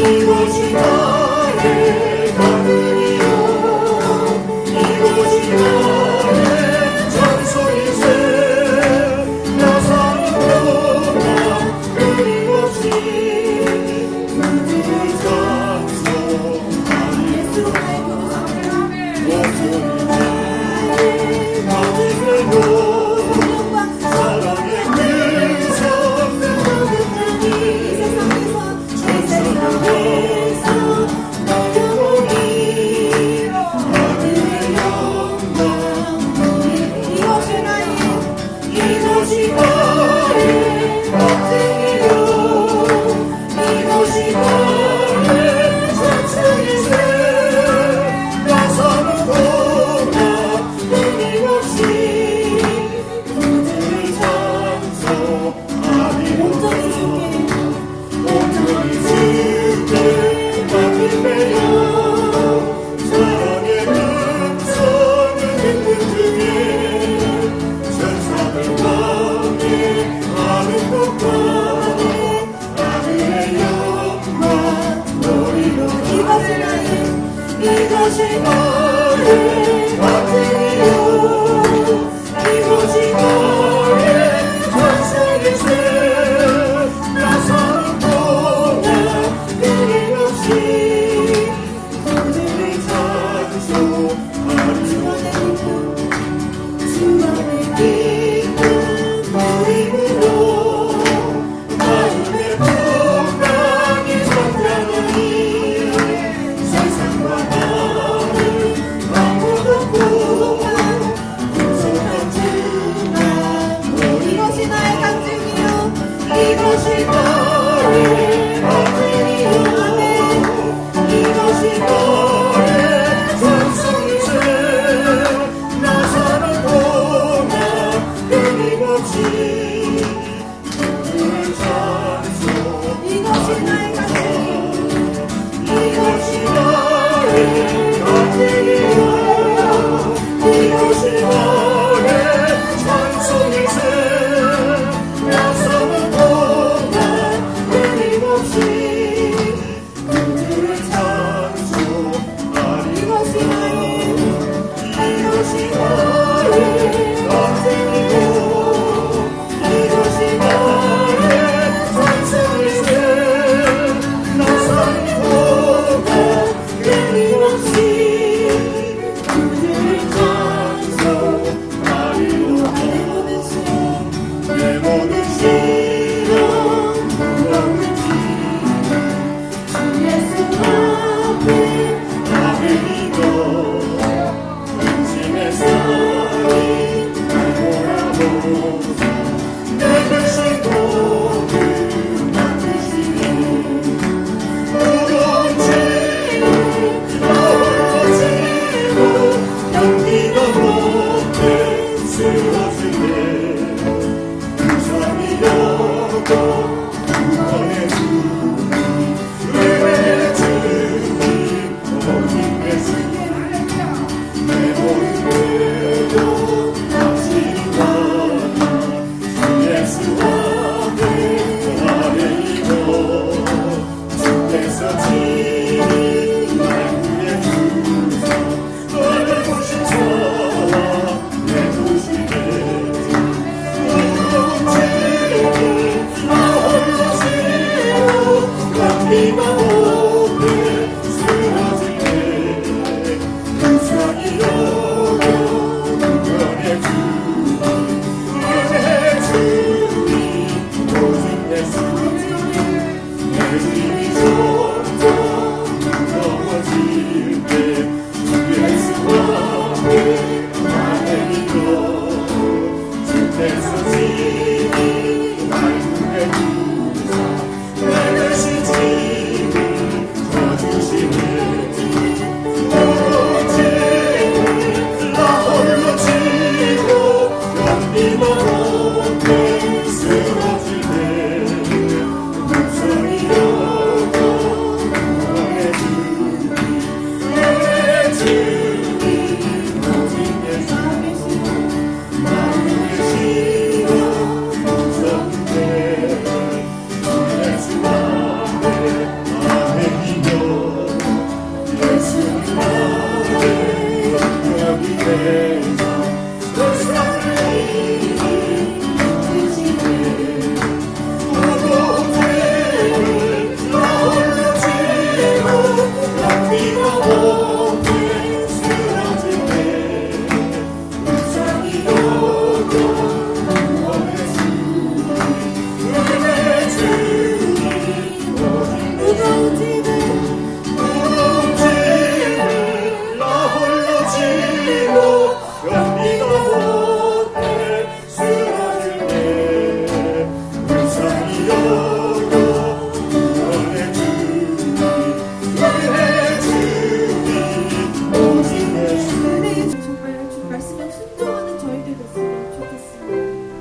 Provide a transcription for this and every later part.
이곳이 나의 가문이요 이곳이 나의 장소이세 나 사는 곳과 끊임없이 그들의 장소 목소리 받으려고 사랑의 그 성는 그들이 전 세상에서 너영원히 하늘의 영광 이것이 나의 박생이요 이것이 나의 전승이세 나 사는 곳과 끊임없이 그들의 장소 아니오라 온전히 주께 맡기매요 사랑의 음성을 듣는 중에 천사들 밤에 하는 것과 하늘의 영광 너희로 이것이 나의 박생이요 이것이 나의 전승이세 나 사는 곳과 끊임없이 그들의 장소 주만의 기쁨 모임으로 마음의 풍랑이 성장하니 세상과 나를 아무도 없고 풍성한 주만 이것이 나의 간증이요 이것이 나의 간증이요 이것이 나의 전승이세 나 사는 동안 끊임없이 그들의 장소 이것이 나의 간증이요 이것이 나의 간증이요 이것이 나의 찬송이세 나 사는 동안 끊임없이 그들의 장소 이것이 나의 간증이요 이것이 나의 찬송이세 나 사는 동안 끊임없이 그들의 장소 내 모든 시련 무너뜨리지 주 예수 앞에 나를 이겨 근심에서 날 몰아보소 내 근심 모두 맡으시니 무거운 짐을 홀로 지고 견디다 못해 쓰러질 때 우상이여도 구원의 주님 은혜의 주님 오직 내 주님 내 모든 괴로 당신이 원하 주 예수 앞에 나를 이고 주께서 친히 날 구해주사 너를 보시사 내 도시에 네가 못해 쓰러질 때 우상이여도 구원의 주님 은혜의 주님 오직 내 주님 내 주님이 좋다 세상 세상을 이루시네 무거운 짐을 나 홀로 지고 연비가 못해 쓰러질 때 불쌍히 여겨 구원해 주니 은혜 주니 무거운 짐을 무거운 짐을 나 홀로 지고 연비가 못해 쓰러질 때 불쌍히 여겨 구원해 주니 은혜 주니 오직 내 주 은혜 정말 주 말씀에 순종하는 저희들 됐으면 좋겠습니다.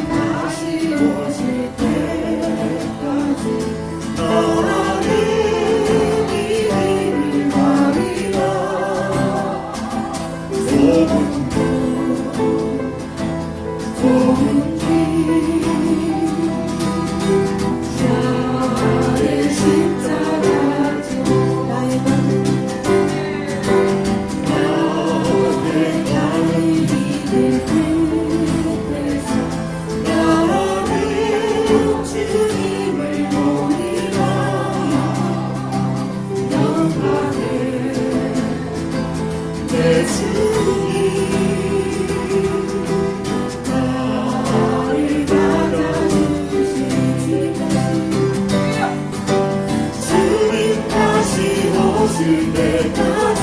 다시 오실 때까지 나는 이 일을 하리라 소문도 소문이 나의 십자가 주 나의 마음 나의 마음 이들 끝에서 나는 주님을 보리라 영광에 내 주님 나를 받아주신 주님 다시 오실 때까지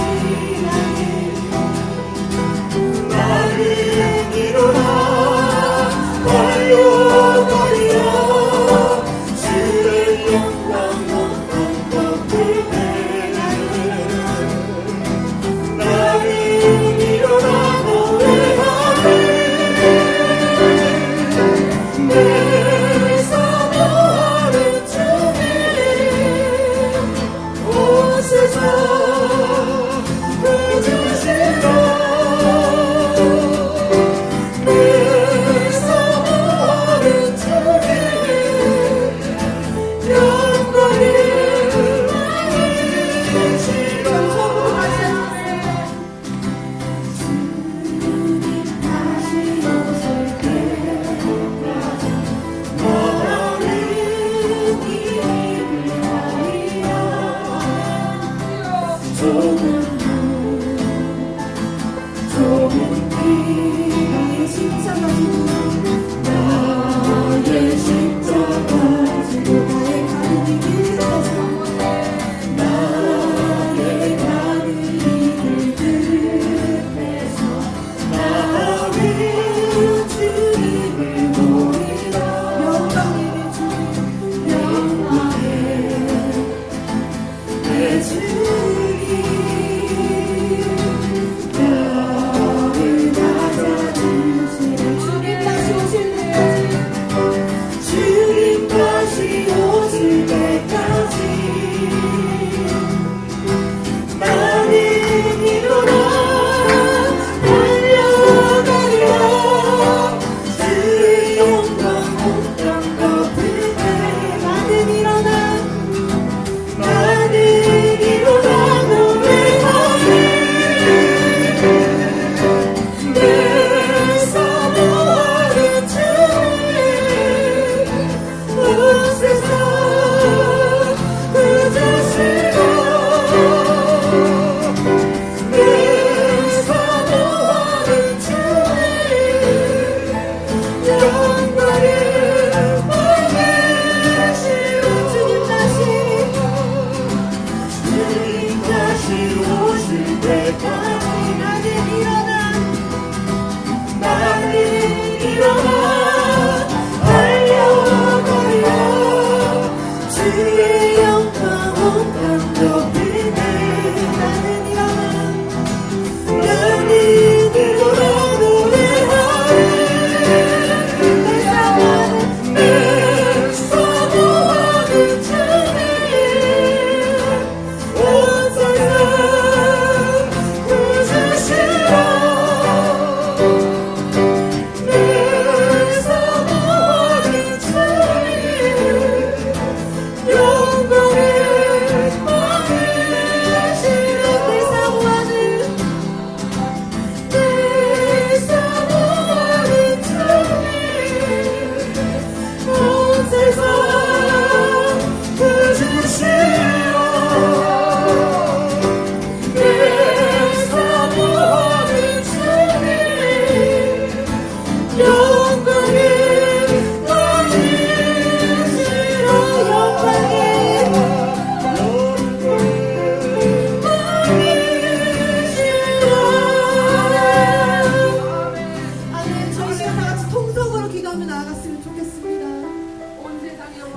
나는 일어나 달려가리라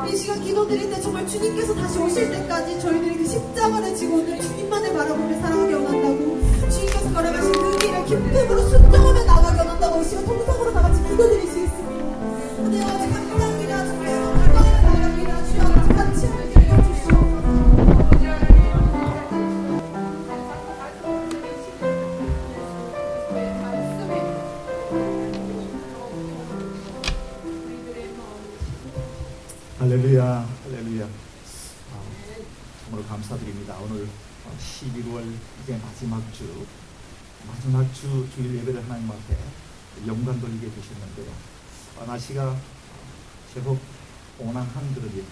이 시간 기도드릴 때 정말 주님께서 다시 오실 때까지 저희들이 그 십자가를 지고 오늘 주님만을 바라보며 살아가게 원한다고, 주님께서 걸어가신 그 길을 기쁨으로 순종하며 나가게 원한다고, 이 시간 통성으로 다 같이 기도드리시겠습니다. 하나님 아버지 감사합니다. 정말 영광을 나갑니다. 주여 아버지 같이 함께 여겨주시옵소서. 할렐루야, 할렐루야. 정말 감사드립니다. 오늘 11월 이제 마지막 주 주일 예배를 하나님 앞에 영광 돌리게 되셨는데요. 날씨가 제법 온화한 그런 예배가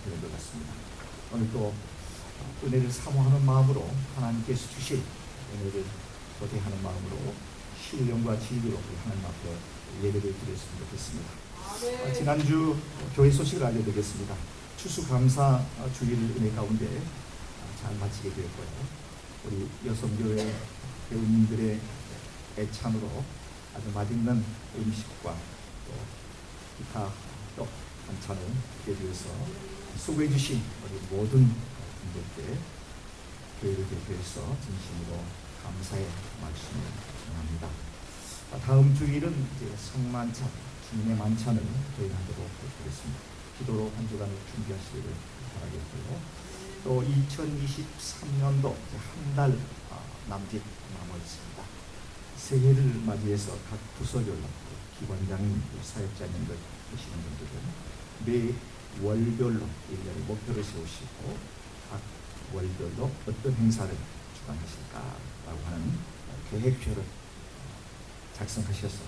되는 것 같습니다. 오늘 또 은혜를 사모하는 마음으로 하나님께서 주실 은혜를 고대하는 마음으로 신령과 진리로 하나님 앞에 예배를 드렸으면 좋겠습니다. 지난주 교회 소식을 알려드리겠습니다. 추수감사 주일 은혜 가운데 잘 마치게 되었고요. 우리 여성교회 배우님들의 애찬으로 아주 맛있는 음식과 또 기타 떡 반찬을 대비해서 수고해 주신 우리 모든 분들께 교회를 대표해서 진심으로 감사의 말씀을 전합니다. 다음 주일은 이제 성만찬, 주님의 만찬을 저희하도록 하겠습니다. 기도로 한 주간을 준비하시기를 바라겠고요. 또 2023년도 한 달 남짓 남아 있습니다. 새해를 맞이해서 각 부서별로 기관장님, 사역자님들 계시는 분들은 매 월별로 1년의 목표를 세우시고 각 월별로 어떤 행사를 주관하실까라고 하는 계획표를 작성하셔서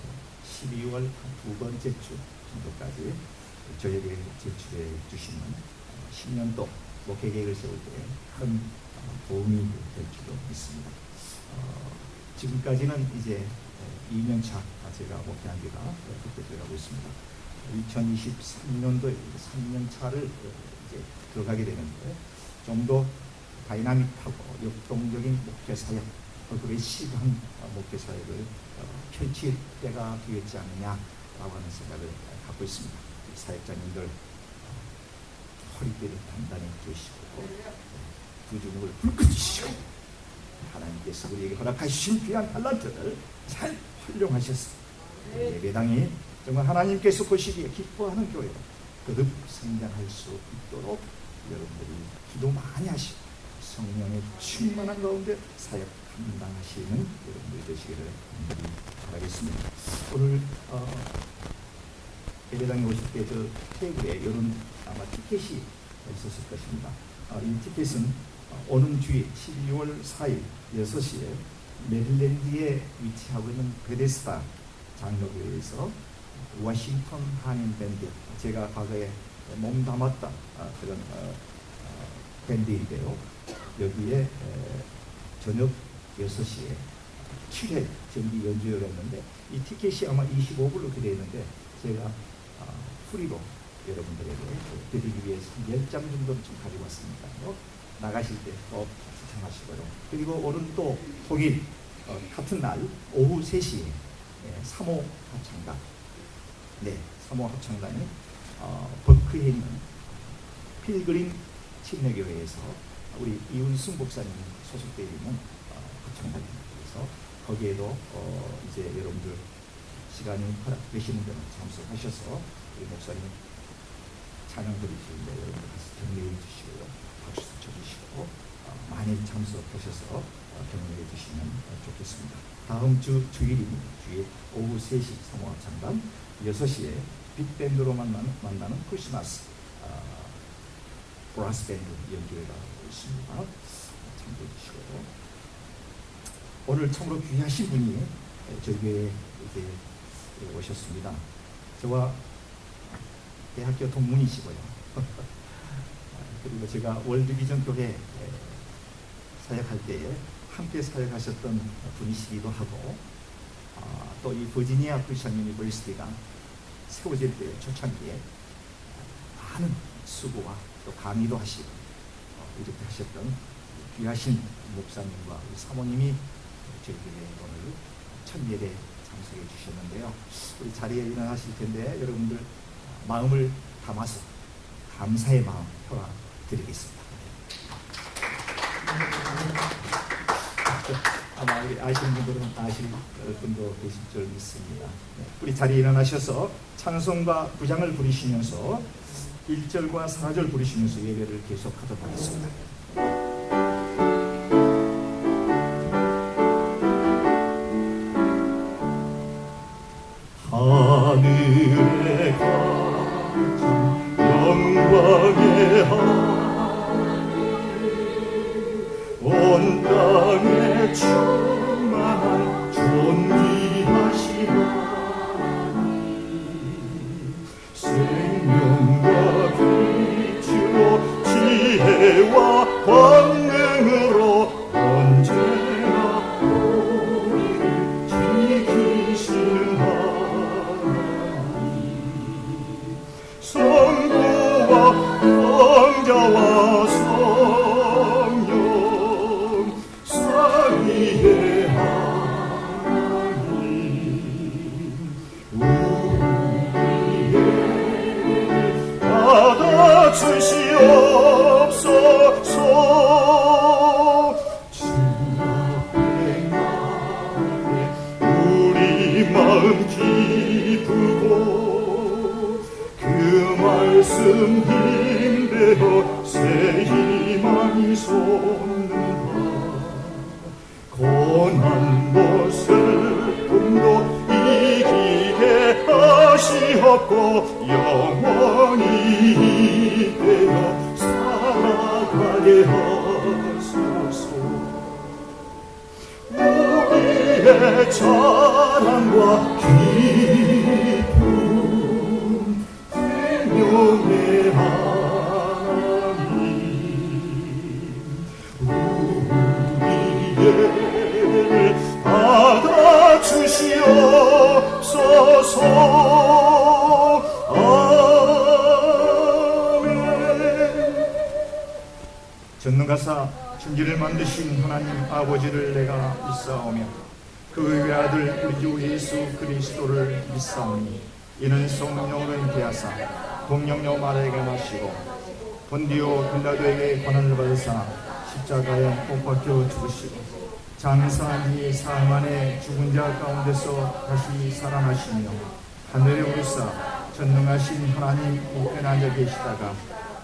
12월 두 번째 주 정도까지 저에게 제출해 주시면 10년도 목회 계획을 세울 때 큰 도움이 될 줄로 믿습니다. 지금까지는 이제 2년 차 제가 목회한 지가 그렇게 되어가고 있습니다. 2023년도에 3년 차를 이제 들어가게 되는데 좀 더 다이나믹하고 역동적인 목회 사역, 어그레시브한 목회 사역을 펼칠 때가 되었지 않느냐라고 하는 생각을 갖고 있습니다. 사역자님들 허리띠를 단단히 쥐시고 두 주먹을 불끈 쥐시고 하나님께서 우리에게 허락하신 귀한 talent를 잘 활용하셔서 예배당이 정말 하나님께서 보시기에 기뻐하는 교회로 거듭 성장할 수 있도록 여러분들이 기도 많이 하시고 성령의 충만한 가운데 사역 감당하시는 여러분들이 되시기를 바라겠습니다. 오늘 예배당에 오실 때 저 테이블에 이런 아마 티켓이 있었을 것입니다. 이 티켓은 오는 주일 12월 4일 6시에 메릴랜드에 위치하고 있는 베데스다 장로교회에서 워싱턴 한인 밴드, 제가 과거에 몸담았던 그런 밴드인데요. 여기에 저녁 6시에 7회 정기 연주를 했는데 이 티켓이 아마 25불로 되어 있는데 제가 프리로 여러분들에게 드리기 위해서 10장 정도를 좀 가지고 왔습니다. 나가실 때 꼭 추천하시고요. 그리고 오늘 또 독일 같은 날 오후 3시에 3호 합창단, 네, 3호 합창단이 버크에 있는 필그림 침례교회에서 우리 이훈승 목사님 소속되어 있는 합창단입니다. 그래서 거기에도 이제 여러분들 시간이 허락되시는 데는 참석하셔서 우리 목사님 찬양 드리시는데 여러분들 가서 격려해 주시고요. 박수 쳐주시고 많이 참석하셔서 격려해 주시면 좋겠습니다. 다음 주 주일입니다. 주일 오후 3시 3호 합창단, 6시에 빅밴드로 만나는 크리스마스 브라스밴드 연주회가 있습니다. 참고해 주시고요. 오늘 참으로 귀하신 분이 저희 교회에 이렇게 오셨습니다. 저와 대학교 동문이시고요. 그리고 제가 월드비전 교회 사역할 때에 함께 사역하셨던 분이시기도 하고, 또 이 버지니아 크리스천 유니버시티가 세워질 때 초창기에 많은 수고와 또 강의도 하시고 이렇게 하셨던 귀하신 목사님과 우리 사모님이 저희 교회에 오늘 첫 예배 참석해 주셨는데요. 우리 자리에 일어나실 텐데 여러분들 마음을 담아서 감사의 마음 표하 드리겠습니다. 아마 우리 아시는 분들은 아실 분도 계실 줄 믿습니다. 네. 우리 자리에 일어나셔서 찬송가 9장을 부르시면서 1절과 4절 부르시면서 예배를 계속하도록 하겠습니다. 하늘에 가장 영광의 하늘, 온 땅에 충만한 존귀하신 하나님, 생명과 빛으로 지혜와 권능으로 언제나 우리를 지키시는 하나님, 성부와 성자와 성령 삼위의 하나님, 우리에게 받아주시옵소서. 우리 마음 기쁘고 그 말씀 힘대어 새 희망이 솟는다. 고난도 슬픔도 이기게 하시옵고 영원히 되어 살아가게 하소서. 우리의 자랑과 기쁨 생명의 하나님, 우리를 받아주시옵소서. 아멘. 전능가사 천지를 만드신 하나님 아버지를 내가 믿사오며 그 외아들 우리 주 예수 그리스도를 믿사오니 이는 성령을 대하사 동령녀 마리아에게 나시고 본디오 빌라도에게 고난을 받으사 십자가에 못 박혀 죽으시고 장사한 지 사흘 만에 죽은 자 가운데서 다시 살아나시며 하늘에 오르사 전능하신 하나님 우편에 앉아 계시다가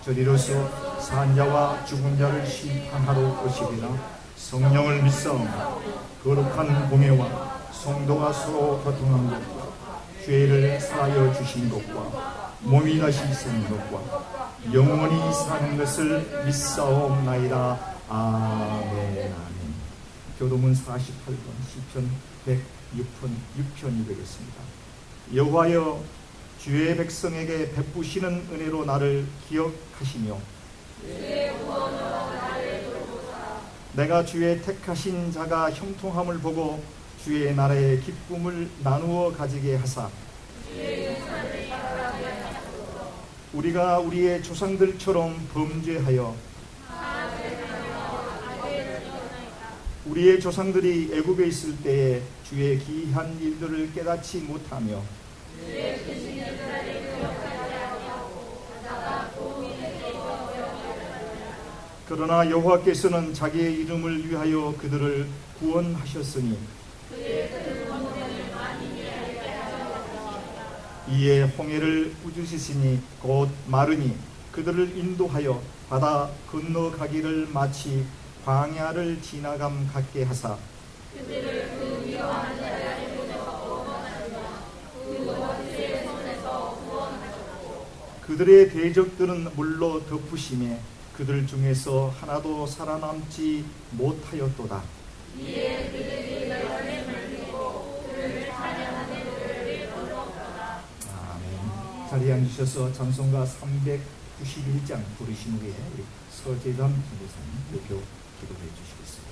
저리로서 산 자와 죽은 자를 심판하러 오시리라. 성령을 믿사오며 거룩한 공예와 성도가 서로 교통한 것과 죄를 사하여 주신 것과 몸이 다시 생긴 것과 영원히 사는 것을 믿사옵나이다. 아멘. 아멘. 교도문 48번 시편 106편 200이었습니다. 여호와여 주의 백성에게 베푸시는 은혜로 나를 기억하시며 내가 주의 택하신 자가 형통함을 보고 주의 나라의 기쁨을 나누어 가지게 하사 우리가 우리의 조상들처럼 범죄하여 우리의 조상들이 애굽에 있을 때에 주의 기이한 일들을 깨닫지 못하며 그러나 여호와께서는 자기의 이름을 위하여 그들을 구원하셨으니 이에 홍해를 꾸짖으시니 곧 마르니 그들을 인도하여 바다 건너가기를 마치 광야를 지나감 같게 하사 그들의 대적들은 물로 덮으심에 그들 중에서 하나도 살아남지 못하였도다. 아멘. 자리에 앉으셔서 찬송가 391장 부르신 후에 우리 서재담 전도사님 요교 기도해 주시겠습니다.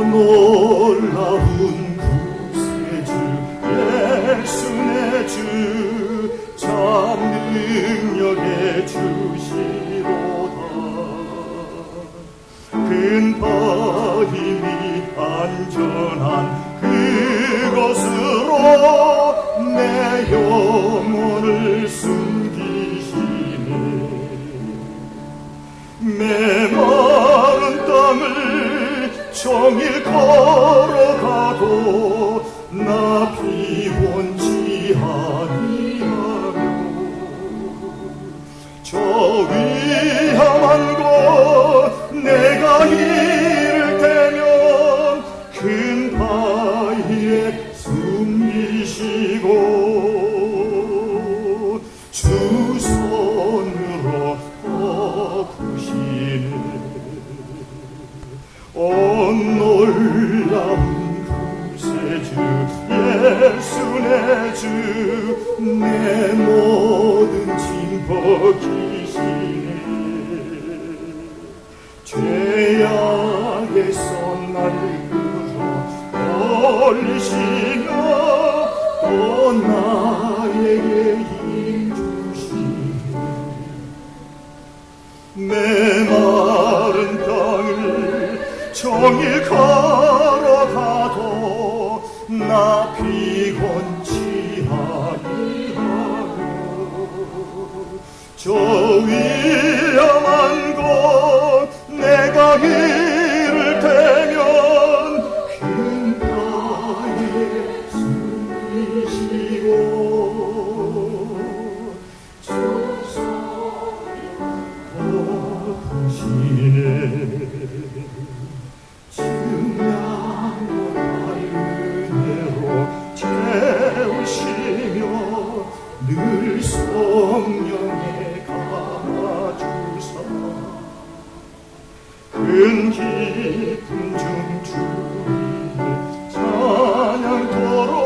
놀라운 구세주 예수의 주 참 능력의 주시로다. 근바임이 안전한 그것으로 내 영혼을 숨기시네. 메마른 땅을 종일 걸어가도 나 피곤치 아니하며 저 위험한 곳 내가 이를테면 큰 바위에 숨기시고 주 손으로 덮으시네. 온 놀라운 구세주 예수 내 주 내 모든 짐 벗기시네. 죄악에서 나를 끌어 올리시며 또 나에게 힘 주시네. 메마른 땅을 종일 걸어가도 나 피곤치 아니하며 저 위험한 곳 내가 이를테면 큰 바위에 숨기시고 주 손으로 덮으시네. 증량한 은혜로 채우시며 늘 성령에 감아주사 큰 기쁨 중 주님을 찬양토록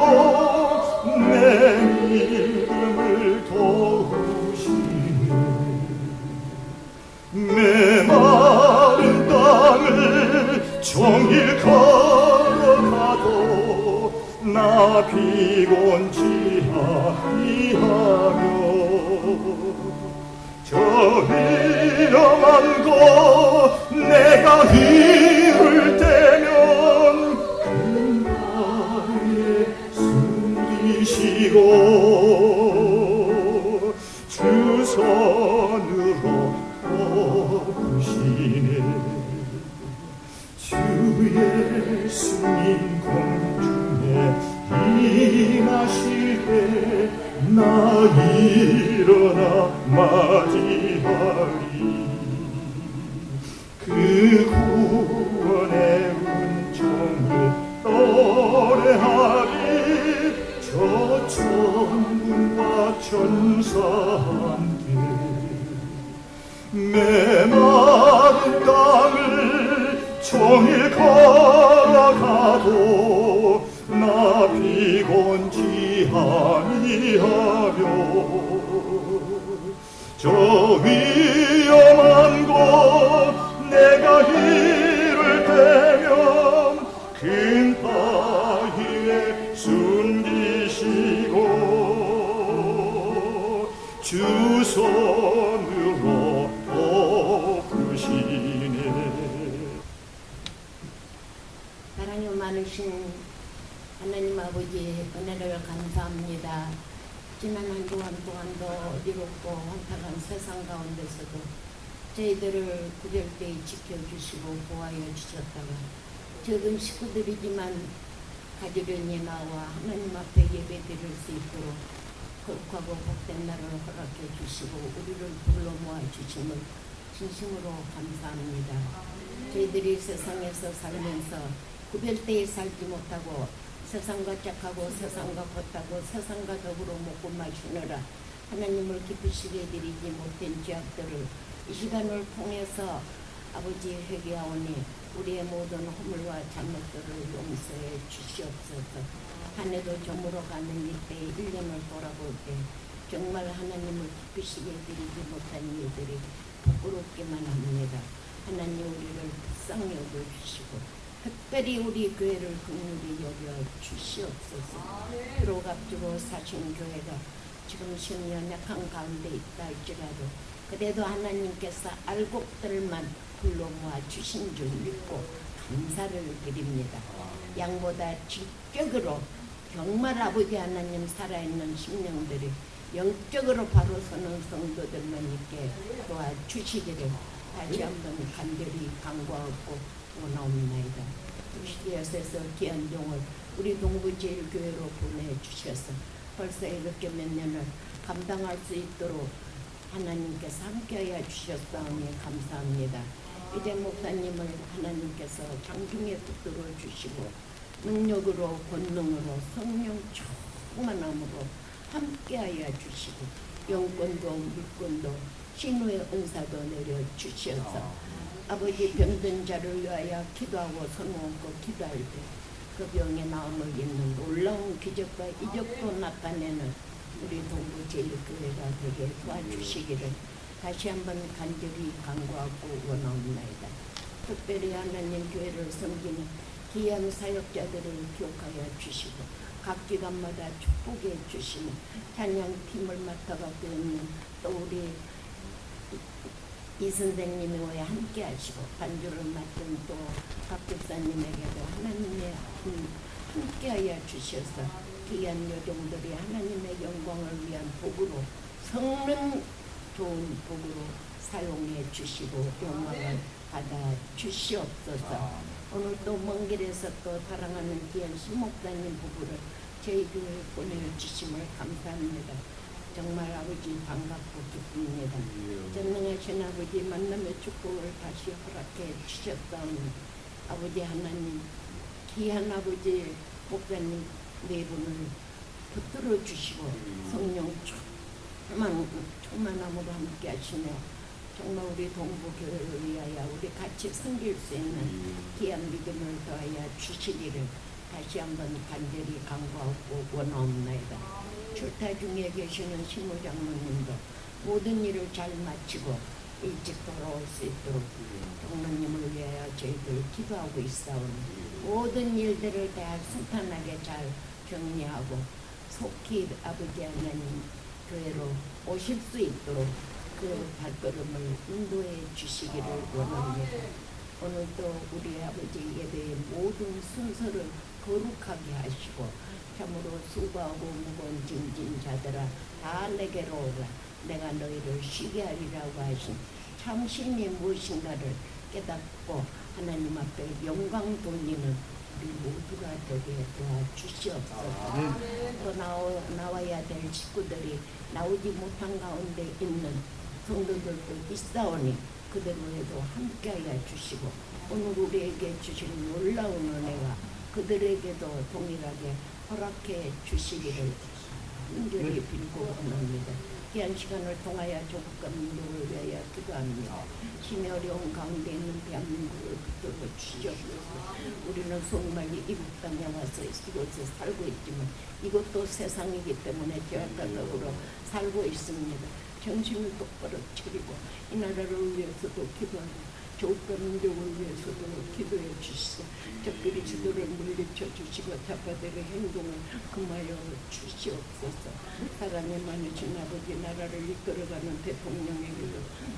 내 믿음을 도우시네. 메마른 땅을 종일 걸어가도 나 피곤치 아니하며 저 위험한 곳 내가 이를테면 큰 바위에 숨기시고 주 손으로 덮으시네. 주 예수님 공중에 임하실 때 나 일어나 맞이하리. 그 구원의 은총을 노래하리. 저 천군과 천사와 함께 메마른 땅을 종일 걸어가도 나 피곤치 아니하며 저 위험한 곳 내가 이를테면 큰 바위에 숨기시고 주 손으로 덮으시네. 사랑이 많으신 하나님 아버지 은혜를 감사합니다. 지난 한 주간 동안도 어지럽고 혼탁한 세상 가운데서도 저희들을 구별되이 지켜주시고 보호하여 주셨다가 적은 식구들이지만 가지런히 나와 하나님 앞에 예배드릴 수 있도록 거룩하고 복된 날을 허락해 주시고 우리를 불러 모아 주심을 진심으로 감사합니다. 저희들이 세상에서 살면서 구별되이 살지 못하고 세상과 짝하고 세상과 걷다고 세상과 더불어 먹고 마시느라 하나님을 기쁘시게 드리지 못한 죄악들을 이 시간을 통해서 아버지 회개하오니 우리의 모든 허물과 잘못들을 용서해 주시옵소서. 한 해도 저물어가는 이때 1년을 돌아볼 때 정말 하나님을 기쁘시게 드리지 못한 이들이 부끄럽기만 합니다. 하나님 우리를 불쌍히 여겨주시고 특별히 우리 교회를 긍휼히 여겨 주시옵소서. 피로 값주고 사신 교회가 지금 신년 약한 가운데 있다 할지라도 그래도 하나님께서 알곡들만 불러 모아 주신 줄 믿고 감사를 드립니다. 양보다 질적으로 정말 아버지 하나님 살아있는 심령들이 영적으로 바로 서는 성도들만 있게 도와주시기를 다시 한번 간절히 간구하고 원하옵나이다. 시대에서 귀한 종을 우리 동부제일교회로 보내주셔서 벌써 이렇게 몇 년을 감당할 수 있도록 하나님께서 함께하여 주셨사오니 감사합니다. 이제 목사님을 하나님께서 장중에 붙들어 주시고 능력으로 권능으로 성령 충만함으로 함께하여 주시고 영권도 물권도 신우의 은사도 내려주셔서 아버지 병든 자를 위하여 기도하고 손얹고 기도할 때 그 병의 나음을 잇는 놀라운 기적과 이적도 나타내는 우리 동부제일교회가 되게 도와주시기를 다시 한번 간절히 간구하고 원하옵나이다. 특별히 하나님 교회를 섬기는 귀한 사역자들을 기억하여 주시고 각 기관마다 축복해 주시는 찬양팀을 맡아가고 있는 또 우리 이 선생님과 함께 하시고 반주를 맡은 또 박 집사님에게도 하나님의 함께 하여 주셔서 귀한 요정들이 하나님의 영광을 위한 복으로 성능 좋은 복으로 사용해 주시고 영광을 받아 주시옵소서. 오늘 또 먼 길에서 또 사랑하는 귀한 신목사님 부부를 저희 교회에 보내주심을 감사합니다. 정말 아버지 반갑고 기쁩니다. 전능하신 아버지 만남의 축복을 다시 허락해 주셨다오니 아버지 하나님 귀한 아버지 목사님 네 분을 붙들어 주시고 성령 충만함으로 함께 하시며 정말 우리 동부교회를 위하여 우리 같이 섬길 수 있는 귀한 믿음을 더하여 주시기를 다시 한번 간절히 간구하고 원하옵나이다. 출타 중에 계시는 신무장로님도 모든 일을 잘 마치고 일찍 돌아올 수 있도록 장로님을 위하여 저희들 기도하고 있사오니 모든 일들을 다 순탄하게 잘 정리하고 속히 아버지 하나님 교회로 오실 수 있도록 그 발걸음을 인도해 주시기를 원합니다. 오늘도 우리 아버지 예배의 모든 순서를 거룩하게 하시고 참으로 수고하고 무거운 짐진 자들아 다 내게로 오라. 내가 너희를 쉬게 하리라고 하신 참심이 무엇인가를 깨닫고 하나님 앞에 영광 돌리는 우리 모두가 되게 도와주시옵소서. 또 나와야 될 식구들이 나오지 못한 가운데 있는 성도들도 있사오니 그들에도 함께하여 주시고 오늘 우리에게 주신 놀라운 은혜가 그들에게도 동일하게 허락해 주시기를 간절히 빌고 원합니다. 귀한 시간을 통하여 조국과 민족을 위하여 기도합니다. 심히 어려운 가운데 있는 대한민국을 붙들어 주시옵소서. 우리는 속말리 이국 땅에 와서 이곳에 살고 있지만 이것도 세상이기 때문에 죄악과 더불어 살고 있습니다. 정신을 똑바로 차리고 이 나라를 위해서도 기도하고 조국과 민족을 위해서도 기도해 주시고 적들이 주도를 물리쳐 주시고 자파들의 행동을 금하여 주시옵소서. 사랑에 많으신 아버지 나라를 이끌어가는 대통령에게도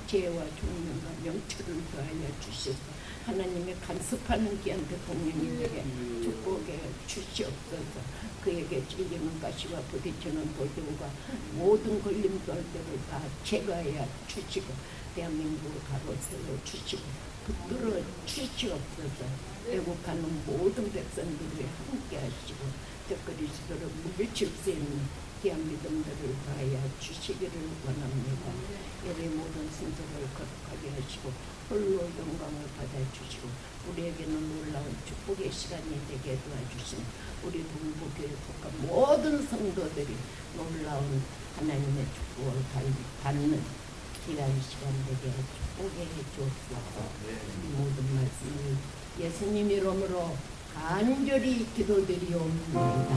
지혜와 총명과 명철을 더하여 주시옵소서. 하나님의 간섭하는 귀한 대통령이 되게 축복해 주시옵소서. 그에게 찔리는 가시와 부딪히는 도전과 모든 걸림돌들을 다 제거하여 주시고 대한민국을 가로 세워 주시고 붙들어 주시옵소서. 애국하는 모든 백성들이 함께 하시고 적그리스도를 물리칠 수 있는 귀한 믿음들을 더하여 주시기를 원합니다. 예배 모든 순서를 거룩하게 하시고 홀로 영광을 받아주시고 우리에게는 놀라운 축복의 시간이 되게 도와주신 우리 동부교회 속한 모든 성도들이 놀라운 하나님의 축복을 받는 귀한 시간 되게 축복해 주옵소서. 이 모든 말씀을 예수님 이름으로 간절히 기도드리옵나이다.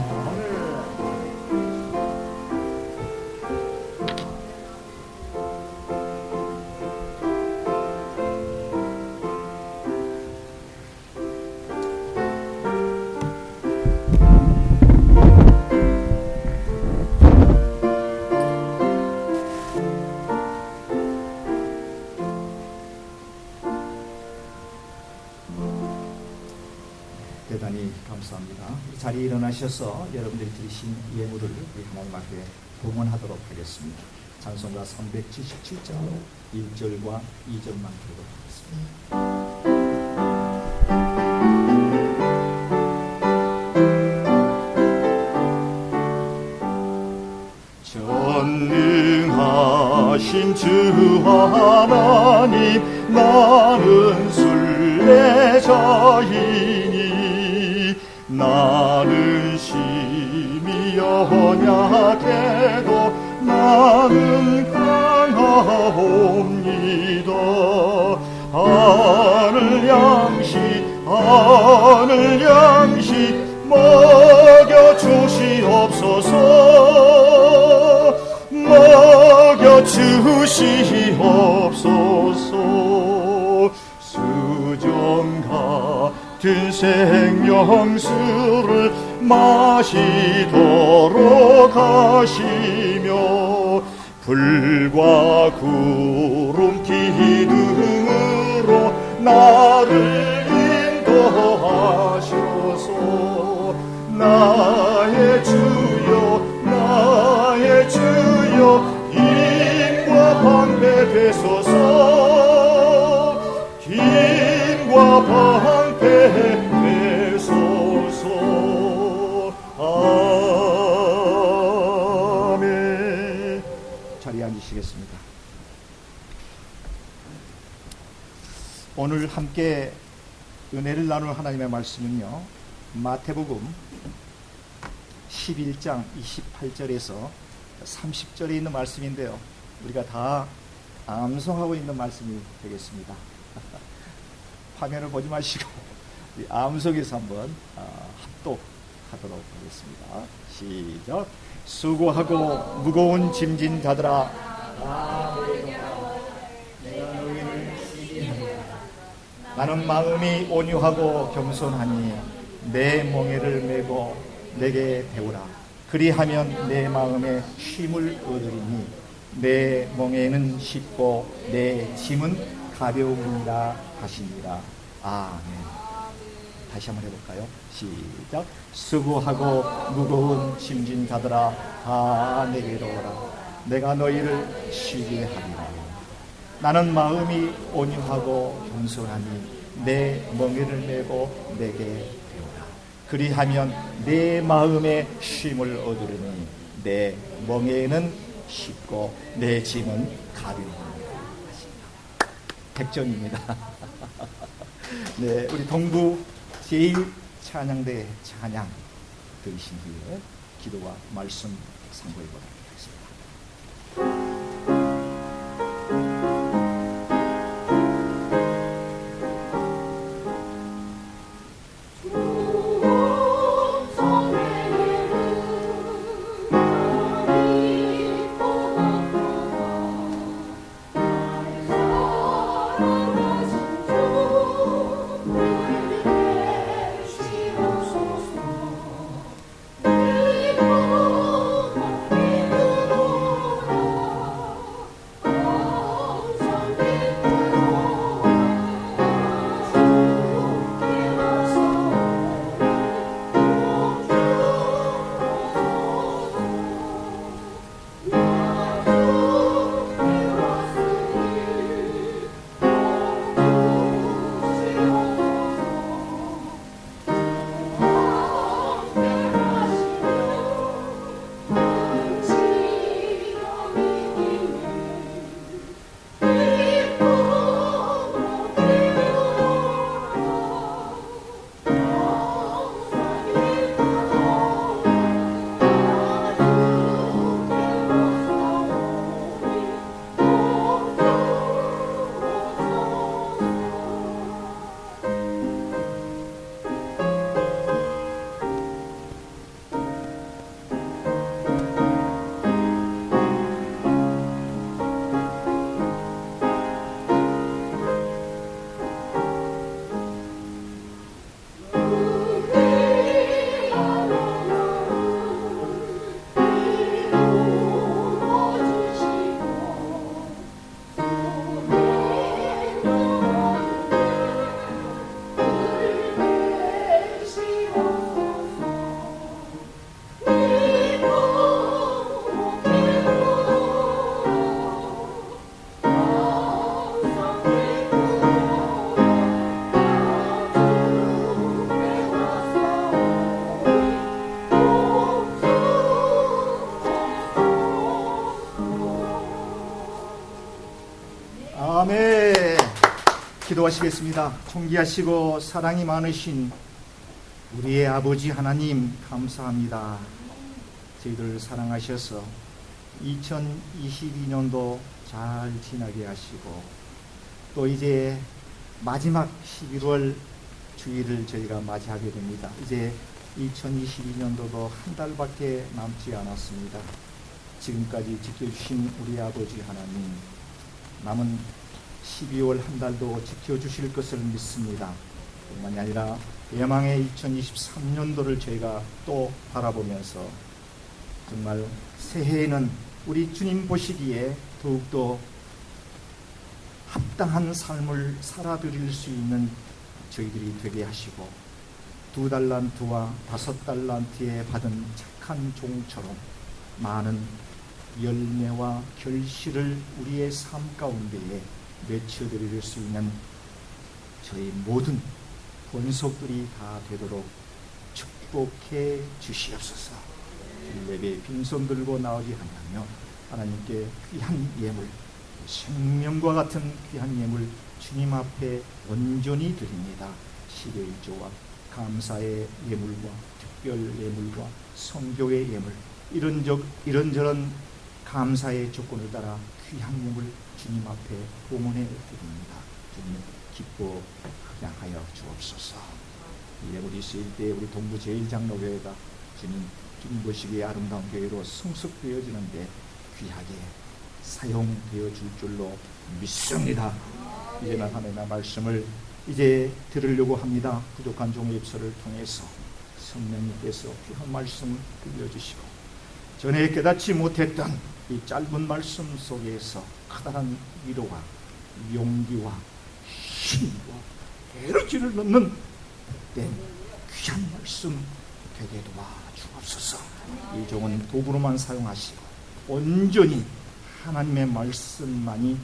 대단히 감사합니다. 이 자리에 일어나셔서 여러분들이 드리신 예물을 우리 하나님 앞에 봉헌하도록 하겠습니다. 찬송가 377장 1절과 2절만 들도록 하겠습니다. 전능하신 주 하나님, 나는 순례자이니 나는 심히 연약해도 나는 강하옵니다. 하늘 양식 먹여 주시옵소서, 먹여 주시옵소서. 수정 같은 생명수를 마시도록 하시며 불과 구름 기둥으로 나를 인도하셔서 나의 주여 나의 주여 힘과 방패 되소서, 힘과 방패 되소서. 아멘. 자리에 앉으시겠습니다. 오늘 함께 은혜를 나눌 하나님의 말씀은요, 마태복음 11장 28절에서 30절에 있는 말씀인데요, 우리가 다 암송하고 있는 말씀이 되겠습니다. 화면을 보지 마시고 우리 암송에서 한번 합독하도록 하겠습니다. 시작. 수고하고 무거운 짐진 자들아, 나는 마음이 온유하고 겸손하니 내 멍에를 메고 내게 배우라. 그리하면 내 마음에 쉼을 얻으리니 내 멍에는 쉽고 내 짐은 가벼우니라 하시니라. 아멘. 다시 한번 해볼까요? 시작. 수고하고 무거운 짐진 자들아, 다 내게로 오라. 내가 너희를 쉬게 하리라. 나는 마음이 온유하고 겸손하니 내 멍에를 메고 내게 배우라. 그리하면 내 마음에 쉼을 얻으리니 내 멍에는 쉽고 내 짐은 가벼우니라. 백전입니다. 네, 우리 동부 제1찬양대 찬양 들으신 후에 기도와 말씀 상고해 보도록 하겠습니다. 주옵소서. 기도하시겠습니다. 존귀하시고 사랑이 많으신 우리의 아버지 하나님 감사합니다. 저희들을 사랑하셔서 2022년도 잘 지나게 하시고 또 이제 마지막 11월 주일을 저희가 맞이하게 됩니다. 이제 2022년도도 한 달밖에 남지 않았습니다. 지금까지 지켜주신 우리 아버지 하나님, 남은 12월 한 달도 지켜주실 것을 믿습니다. 뿐만이 아니라 예망의 2023년도를 저희가 또 바라보면서 정말 새해에는 우리 주님 보시기에 더욱더 합당한 삶을 살아드릴 수 있는 저희들이 되게 하시고 2달란트와 5달란트에 받은 착한 종처럼 많은 열매와 결실을 우리의 삶 가운데에 맺혀드릴 수 있는 저희 모든 권속들이 다 되도록 축복해 주시옵소서. 예배에 빈손 들고 나오지 아니하며 하나님께 귀한 예물, 생명과 같은 귀한 예물 주님 앞에 온전히 드립니다. 11조와 감사의 예물과 특별 예물과 성교의 예물, 이런저런 감사의 조건을 따라 귀한 예물 주님 앞에 봉헌해 드립니다. 주님 기뻐 그냥하여 주옵소서. 이 예물이 쓰일 때 우리 동부 제1장로교회가 주님 보시기에 아름다운 교회로 성숙되어지는데 귀하게 사용되어 줄 줄로 믿습니다. 이제는 하나님의 말씀을 이제 들으려고 합니다. 부족한 종의 입술을 통해서 성령님께서 귀한 말씀 들려주시고 전에 깨닫지 못했던 이 짧은 말씀 속에서 커다란 위로와 용기와 힘과 에너지를 넣는 된 귀한 말씀 되게 도와주옵소서. 이 종은 도구로만 사용하시고 온전히 하나님의 말씀만이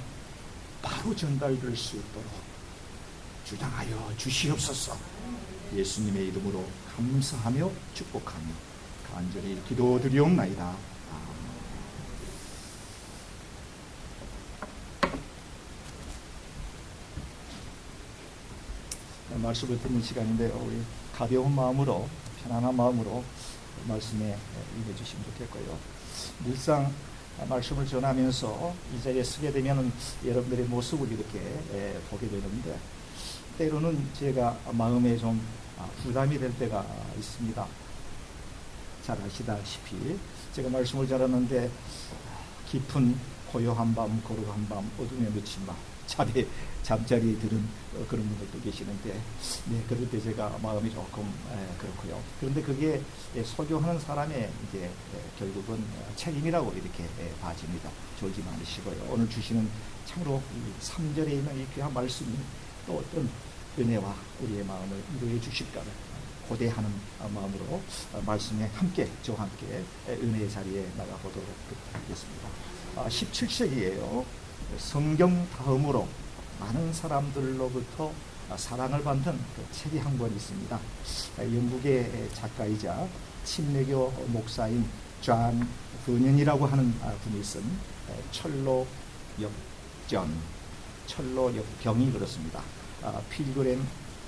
바로 전달될 수 있도록 주장하여 주시옵소서. 예수님의 이름으로 감사하며 축복하며 간절히 기도드리옵나이다. 말씀을 듣는 시간인데요. 우리 가벼운 마음으로 편안한 마음으로 말씀에 임해주시면 좋겠고요. 늘상 말씀을 전하면서 이 자리에 서게 되면 여러분들의 모습을 이렇게 보게 되는데 때로는 제가 마음에 좀 부담이 될 때가 있습니다. 잘 아시다시피 제가 말씀을 전하는데 깊은 고요한 밤, 거룩한 밤, 어둠에 묻힌 밤, 잠자리에 들은 그런 분들도 계시는데, 그럴 때 제가 마음이 조금 그렇고요. 그런데 그게 소교하는 사람의 이제 결국은 책임이라고 이렇게 봐집니다. 졸지 마시고요. 오늘 주시는 참으로 3절에 있는 이 귀한 말씀이 또 어떤 은혜와 우리의 마음을 이루어 주실까를 고대하는 마음으로 말씀에 함께 저와 함께 은혜의 자리에 나가보도록 하겠습니다. 17세기에요. 성경 다음으로 많은 사람들로부터 사랑을 받는 그 책이 한 권 있습니다. 영국의 작가이자 침례교 목사인 존 버년이라고 하는 분이 쓴 철로 역경이 그렇습니다. 필그램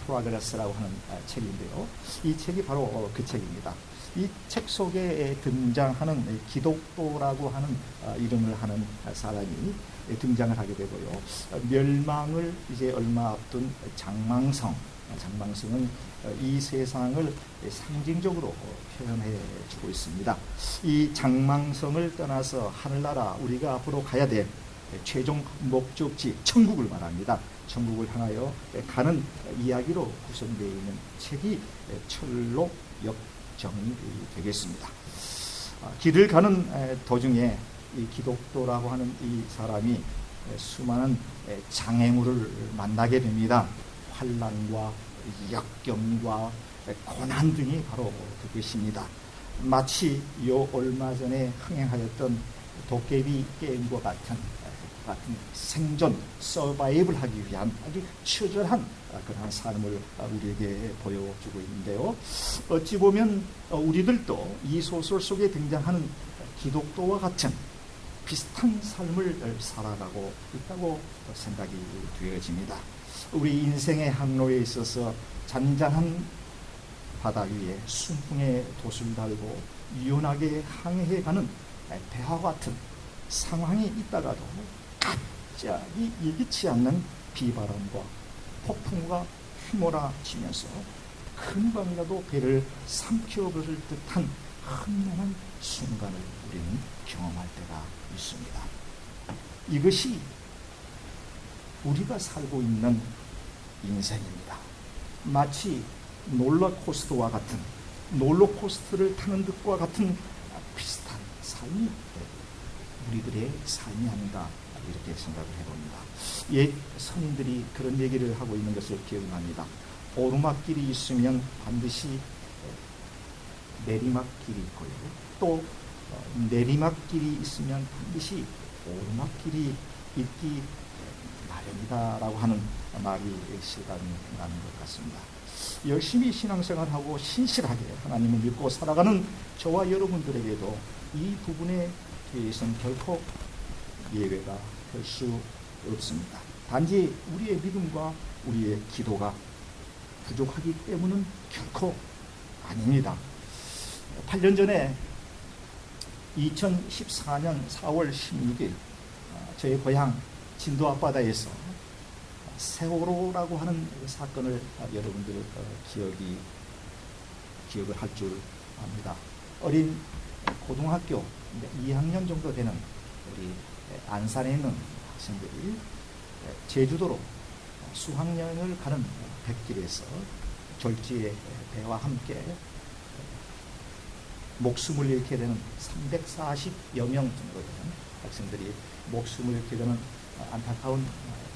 프로그레스라고 하는 책인데요. 이 책이 바로 그 책입니다. 이 책 속에 등장하는 기독도라고 하는 이름을 하는 사람이 등장을 하게 되고요. 멸망을 이제 얼마 앞둔 장망성은 이 세상을 상징적으로 표현해 주고 있습니다. 이 장망성을 떠나서 하늘나라 우리가 앞으로 가야 될 최종 목적지 천국을 말합니다. 천국을 향하여 가는 이야기로 구성되어 있는 책이 철로 역정이 되겠습니다. 길을 가는 도중에 이 기독도라고 하는 이 사람이 수많은 장애물을 만나게 됩니다. 환난과 역경과 고난 등이 바로 그것입니다. 마치 얼마 전에 흥행하였던 도깨비 게임과 같은 생존, 서바이벌 하기 위한 아주 처절한 그러한 삶을 우리에게 보여주고 있는데요. 어찌 보면 우리들도 이 소설 속에 등장하는 기독도와 같은 비슷한 삶을 살아가고 있다고 생각이 되어집니다. 우리 인생의 항로에 있어서 잔잔한 바다 위에 순풍의 돛을 달고 유연하게 항해해가는 배와 같은 상황이 있다가도 갑자기 예기치 않는 비바람과 폭풍우가 휘몰아치면서 금방이라도 배를 삼켜버릴 듯한 험난한 순간을 우리는 경험할 때가 있습니다. 이것이 우리가 살고 있는 인생입니다. 마치 롤러코스터와 같은, 롤러코스터를 타는 듯과 같은 비슷한 삶이 우리들의 삶이 아닌가 이렇게 생각을 해봅니다. 옛 선인들이 그런 얘기를 하고 있는 것을 기억납니다. 오르막길이 있으면 반드시 내리막길이 있고요. 또 내리막길이 있으면 반드시 오르막길이 있기 마련이다라고 하는 말이 실감이 나는 것 같습니다. 열심히 신앙생활하고 신실하게 하나님을 믿고 살아가는 저와 여러분들에게도 이 부분에 대해서는 결코 예외가 될 수 없습니다. 단지 우리의 믿음과 우리의 기도가 부족하기 때문은 결코 아닙니다. 8년 전에 2014년 4월 16일 저희 고향 진도 앞바다에서 세월호라고 하는 사건을 여러분들 기억을 할 줄 압니다. 어린 고등학교 2학년 정도 되는 우리 안산에 있는 학생들이 제주도로 수학여행을 가는 백길에서 졸지의 배와 함께 목숨을 잃게 되는 340여 명 정도 되는 학생들이 목숨을 잃게 되는 안타까운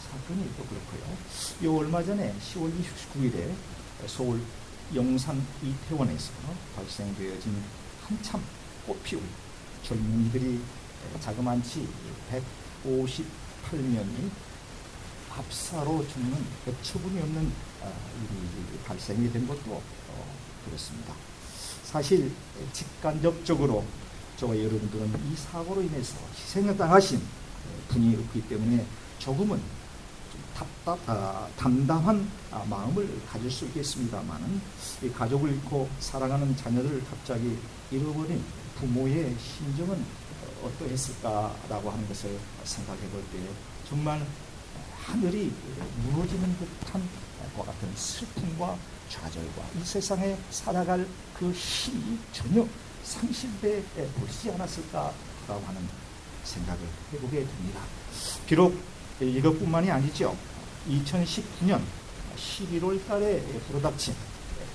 사건이 또 그렇고요. 요 얼마 전에 10월 29일에 서울 영산 이태원에서 발생되어진 한참 꽃피울 젊은이들이 자그만치 158명이 압사로 죽는 어처구니 없는 일이 발생이 된 것도 그렇습니다. 사실 직간접적으로 저와 여러분들은 이 사고로 인해서 희생을 당하신 분이 없기 때문에 조금은 좀 담담한 마음을 가질 수 있겠습니다만, 이 가족을 잃고 사랑하는 자녀를 갑자기 잃어버린 부모의 심정은 어떠했을까라고 하는 것을 생각해 볼 때 정말 하늘이 무너지는 듯한 것 같은 슬픔과 좌절과 이 세상에 살아갈 그 힘이 전혀 상실돼 버리지 않았을까라고 하는 생각을 해보게 됩니다. 비록 이것뿐만이 아니죠. 2019년 11월 달에 불어닥친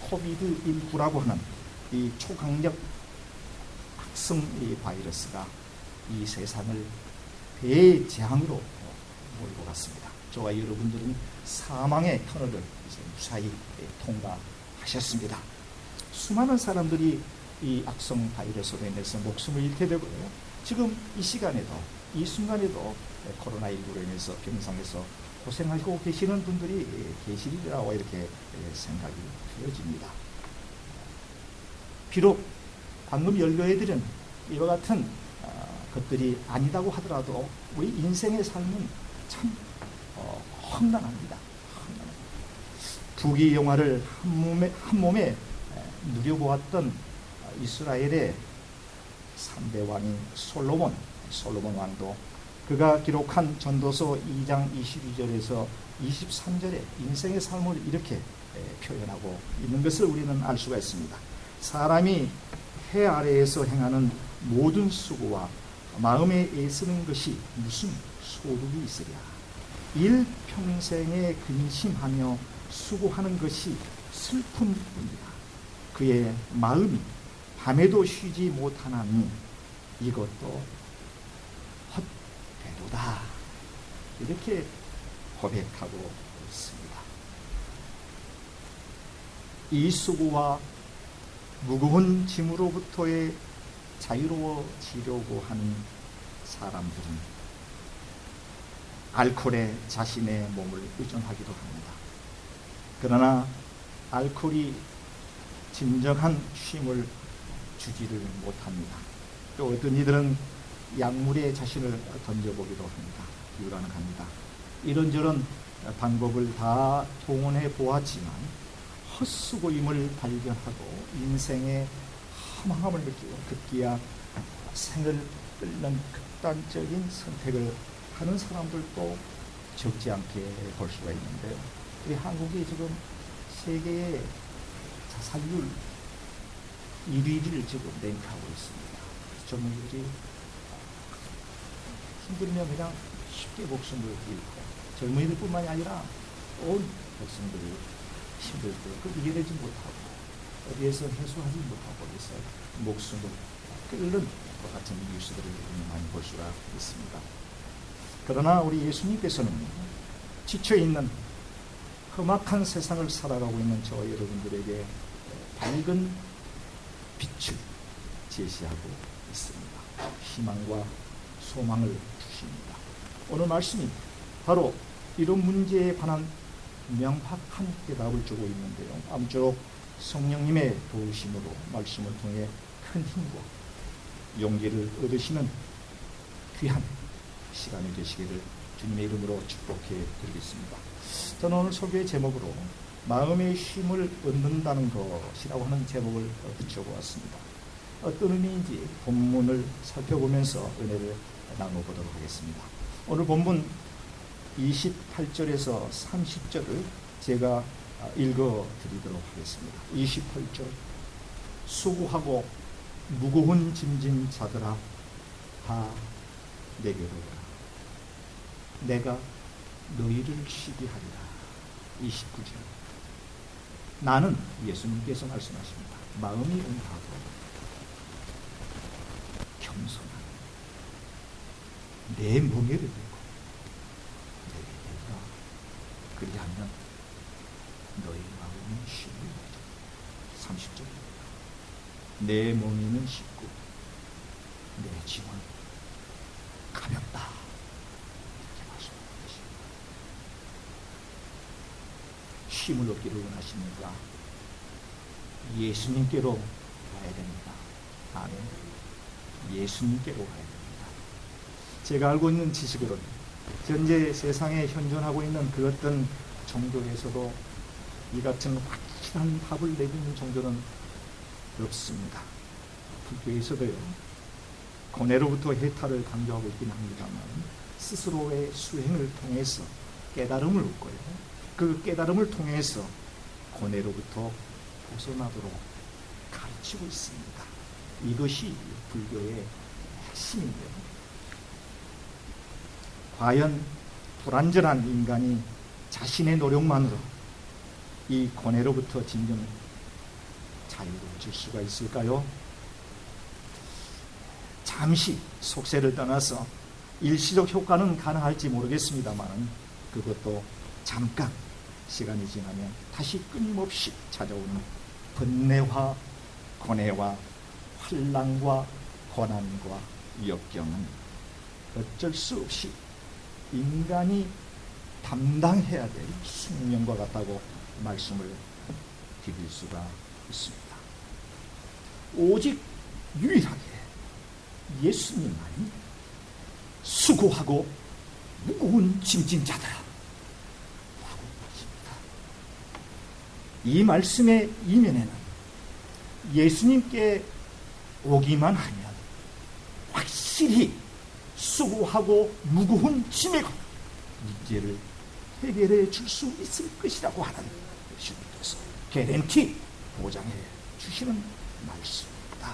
코비드19라고 하는 이 초강력 악성 바이러스가 이 세상을 대재앙으로 몰고 갔습니다. 저와 여러분들은 사망의 터널을 이제 무사히 통과하셨습니다. 수많은 사람들이 이 악성 바이러스로 인해서 목숨을 잃게 되고요. 지금 이 시간에도, 이 순간에도 코로나19로 인해서 병상에서 고생하고 계시는 분들이 계시리라고 이렇게 생각이 되어집니다. 비록 방금 연료해드린 이와 같은 것들이 아니다고 하더라도 우리 인생의 삶은 참 험난합니다. 부귀 영화를 한 몸에 누려보았던 이스라엘의 3대 왕인 솔로몬 왕도 그가 기록한 전도서 2장 22절에서 23절에 인생의 삶을 이렇게 표현하고 있는 것을 우리는 알 수가 있습니다. 사람이 해 아래에서 행하는 모든 수고와 마음에 애쓰는 것이 무슨 소득이 있으랴. 일평생에 근심하며 수고하는 것이 슬픔뿐이라. 그의 마음이 밤에도 쉬지 못하나니 이것도 헛되도다. 이렇게 고백하고 있습니다. 이 수고와 무거운 짐으로부터의 자유로워지려고 하는 사람들은 알코올에 자신의 몸을 의존하기도 합니다. 그러나 알코올이 진정한 쉼을 주지를 못합니다. 또 어떤 이들은 약물에 자신을 던져보기도 합니다. 유랑합니다. 이런저런 방법을 다 동원해 보았지만 헛수고임을 발견하고 인생의 허망함을 느끼고 급기야 생을 끊는 극단적인 선택을 하는 사람들도 적지 않게 볼 수가 있는데요. 우리 한국이 지금 세계의 자살률 1위를 지금 랭크하고 있습니다. 젊은이들이 힘들면 그냥 쉽게 목숨을 잃고, 젊은이들뿐만이 아니라 온 백성들이 힘들 때 그걸 이겨내지 못하고 어디에서 해소하지 못하고 그래서 목숨을 끊는 것 같은 뉴스들을 많이 볼 수가 있습니다. 그러나 우리 예수님께서는 지쳐있는 험악한 세상을 살아가고 있는 저와 여러분들에게 밝은 빛을 제시하고 있습니다. 희망과 소망을 주십니다. 오늘 말씀이 바로 이런 문제에 관한 명확한 대답을 주고 있는데요. 아무쪼록 성령님의 도우심으로 말씀을 통해 큰 힘과 용기를 얻으시는 귀한 시간이 되시기를 주님의 이름으로 축복해 드리겠습니다. 저는 오늘 설교의 제목으로 마음의 쉼을 얻는다는 것이라고 하는 제목을 붙여보았습니다. 어떤 의미인지 본문을 살펴보면서 은혜를 나눠보도록 하겠습니다. 오늘 본문 28절에서 30절을 제가 읽어드리도록 하겠습니다. 28절. 수고하고 무거운 짐진 자들아 다 내게로 오라. 내가 너희를 쉬게 하리라. 29절. 나는, 예수님께서 말씀하십니다, 마음이 온유하고 겸손한 내 멍에를 들고 내게 오라. 그리하면 너희 마음이 쉬게 하리라. 30절입니다. 내 멍에는 쉽고 내 짐은 가볍다. 이렇게 말씀하는 것입니다. 쉼을 얻기를 원하십니까? 예수님께로 가야 됩니다. 아멘. 예수님께로 가야 됩니다. 제가 알고 있는 지식으로는 현재 세상에 현존하고 있는 그 어떤 종교에서도 이 같은 확실한 답을 내리는 종교는 없습니다. 불교에서도요, 고뇌로부터 해탈을 강조하고 있긴 합니다만 스스로의 수행을 통해서 깨달음을 얻고요, 그 깨달음을 통해서 고뇌로부터 벗어나도록 가르치고 있습니다. 이것이 불교의 핵심인데요. 과연 불완전한 인간이 자신의 노력만으로 이 고뇌로부터 진정 자유로워질 수가 있을까요? 잠시 속세를 떠나서 일시적 효과는 가능할지 모르겠습니다만 그것도 잠깐 시간이 지나면 다시 끊임없이 찾아오는 번뇌와 고뇌와 환난과 고난과 역경은 어쩔 수 없이 인간이 담당해야 될 숙명과 같다고 말씀을 드릴 수가 있습니다. 오직 유일하게 예수님만이 수고하고 무거운 짐진 자들아 라고 하십니다. 이 말씀의 이면에는 예수님께 오기만 하면 확실히 수고하고 무거운 짐에 관한 문제를 해결해 줄 수 있을 것이라고 하는 예수님께서 개런티 보장해 주시는 말씀입니다.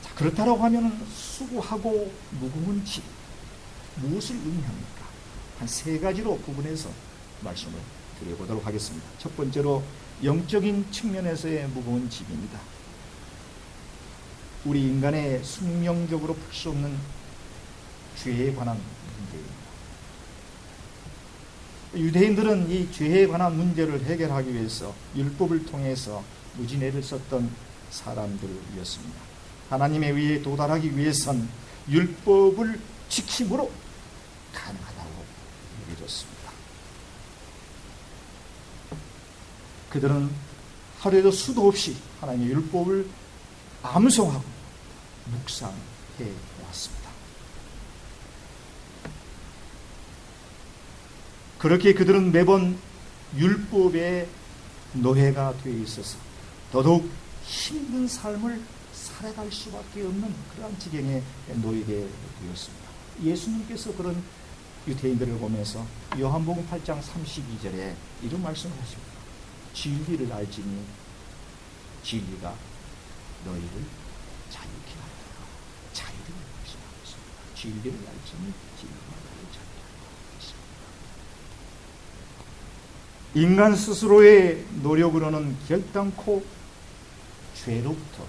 자, 그렇다고 하면 수고하고 무거운 짐, 무엇을 의미합니까? 한 세 가지로 구분해서 말씀을 드려보도록 하겠습니다. 첫 번째로 영적인 측면에서의 무거운 짐입니다. 우리 인간의 숙명적으로 풀 수 없는 죄에 관한 문제입니다. 유대인들은 이 죄에 관한 문제를 해결하기 위해서 율법을 통해서 무진애를 썼던 사람들이었습니다. 하나님의 위에 도달하기 위해선 율법을 지킴으로 가능하다고 믿었습니다. 그들은 하루에도 수도 없이 하나님의 율법을 암송하고 묵상해 왔습니다. 그렇게 그들은 매번 율법의 노예가 되어 있어서 더더욱 힘든 삶을 살아갈 수밖에 없는 그러한 지경에 놓이게 되었습니다. 예수님께서 그런 유대인들을 보면서 요한복음 8장 32절에 이런 말씀을 하십니다. 진리를 알지니 진리가 너희를 자유케 하리라. 자유를 말씀하고 있습니다. 진리를 알지니 진리가 너희를 자유케 하리라. 인간 스스로의 노력으로는 결단코 죄로부터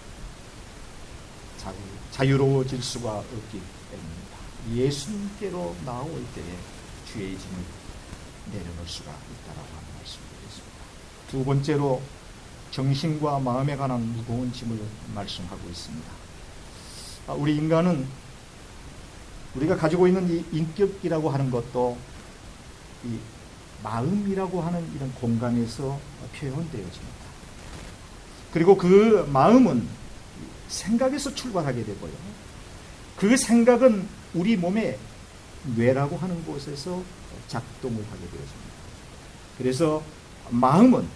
자유로워질 수가 없기 때문입니다. 예수님께로 나올 때에 죄의 짐을 내려놓을 수가 있다라고 하는 말씀드리겠습니다. 두 번째로 정신과 마음에 관한 무거운 짐을 말씀하고 있습니다. 우리 인간은 우리가 가지고 있는 이 인격이라고 하는 것도 이 마음이라고 하는 이런 공간에서 표현되어집니다. 그리고 그 마음은 생각에서 출발하게 되고요. 그 생각은 우리 몸의 뇌라고 하는 곳에서 작동을 하게 되어집니다. 그래서 마음은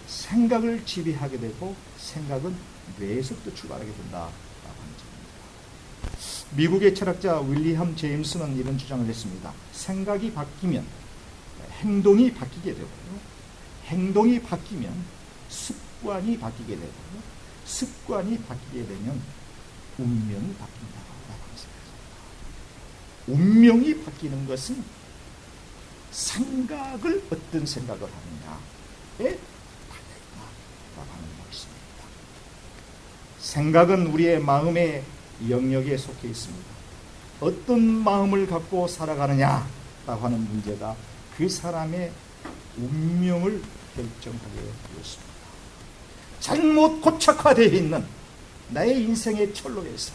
생각을 지배하게 되고 생각은 뇌에서부터 출발하게 된다라고 하는 점입니다. 미국의 철학자 윌리엄 제임스는 이런 주장을 했습니다. 생각이 바뀌면 행동이 바뀌게 되고요. 행동이 바뀌면 습관이 바뀌게 되고요. 습관이 바뀌게 되면 운명이 바뀐다고 생각합니다. 운명이 바뀌는 것은 생각을 어떤 생각을 하느냐에 달려있다라고 하는 말씀입니다. 생각은 우리의 마음의 영역에 속해 있습니다. 어떤 마음을 갖고 살아가느냐라고 하는 문제가 그 사람의 운명을 결정하게 되었습니다. 잘못 고착화되어 있는 나의 인생의 철로에서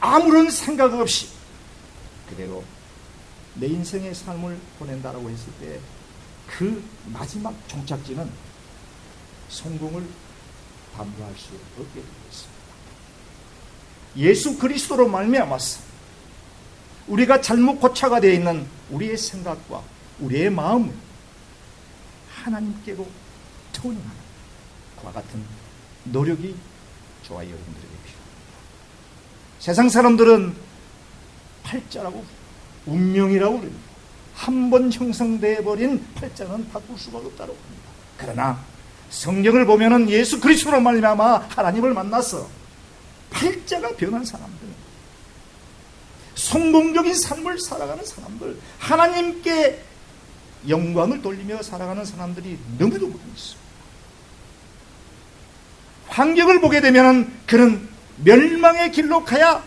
아무런 생각 없이 그대로 내 인생의 삶을 보낸다라고 했을 때 그 마지막 종착지는 성공을 담보할 수 없게 되겠습니다. 예수 그리스도로 말미암아서 우리가 잘못 고착화되어 있는 우리의 생각과 우리의 마음을 하나님께로 투혼하는 그와 같은 노력이 저와 여러분들에게 필요합니다. 세상 사람들은 팔자라고 운명이라고 그럽니다. 한 번 형성되어 버린 팔자는 바꿀 수가 없다고 합니다. 그러나 성경을 보면은 예수 그리스도로 말미암아 하나님을 만나서 팔자가 변한 사람들, 성공적인 삶을 살아가는 사람들, 하나님께 영광을 돌리며 살아가는 사람들이 너무도 많이 있습니다. 환경을 보게 되면 그는 멸망의 길로 가야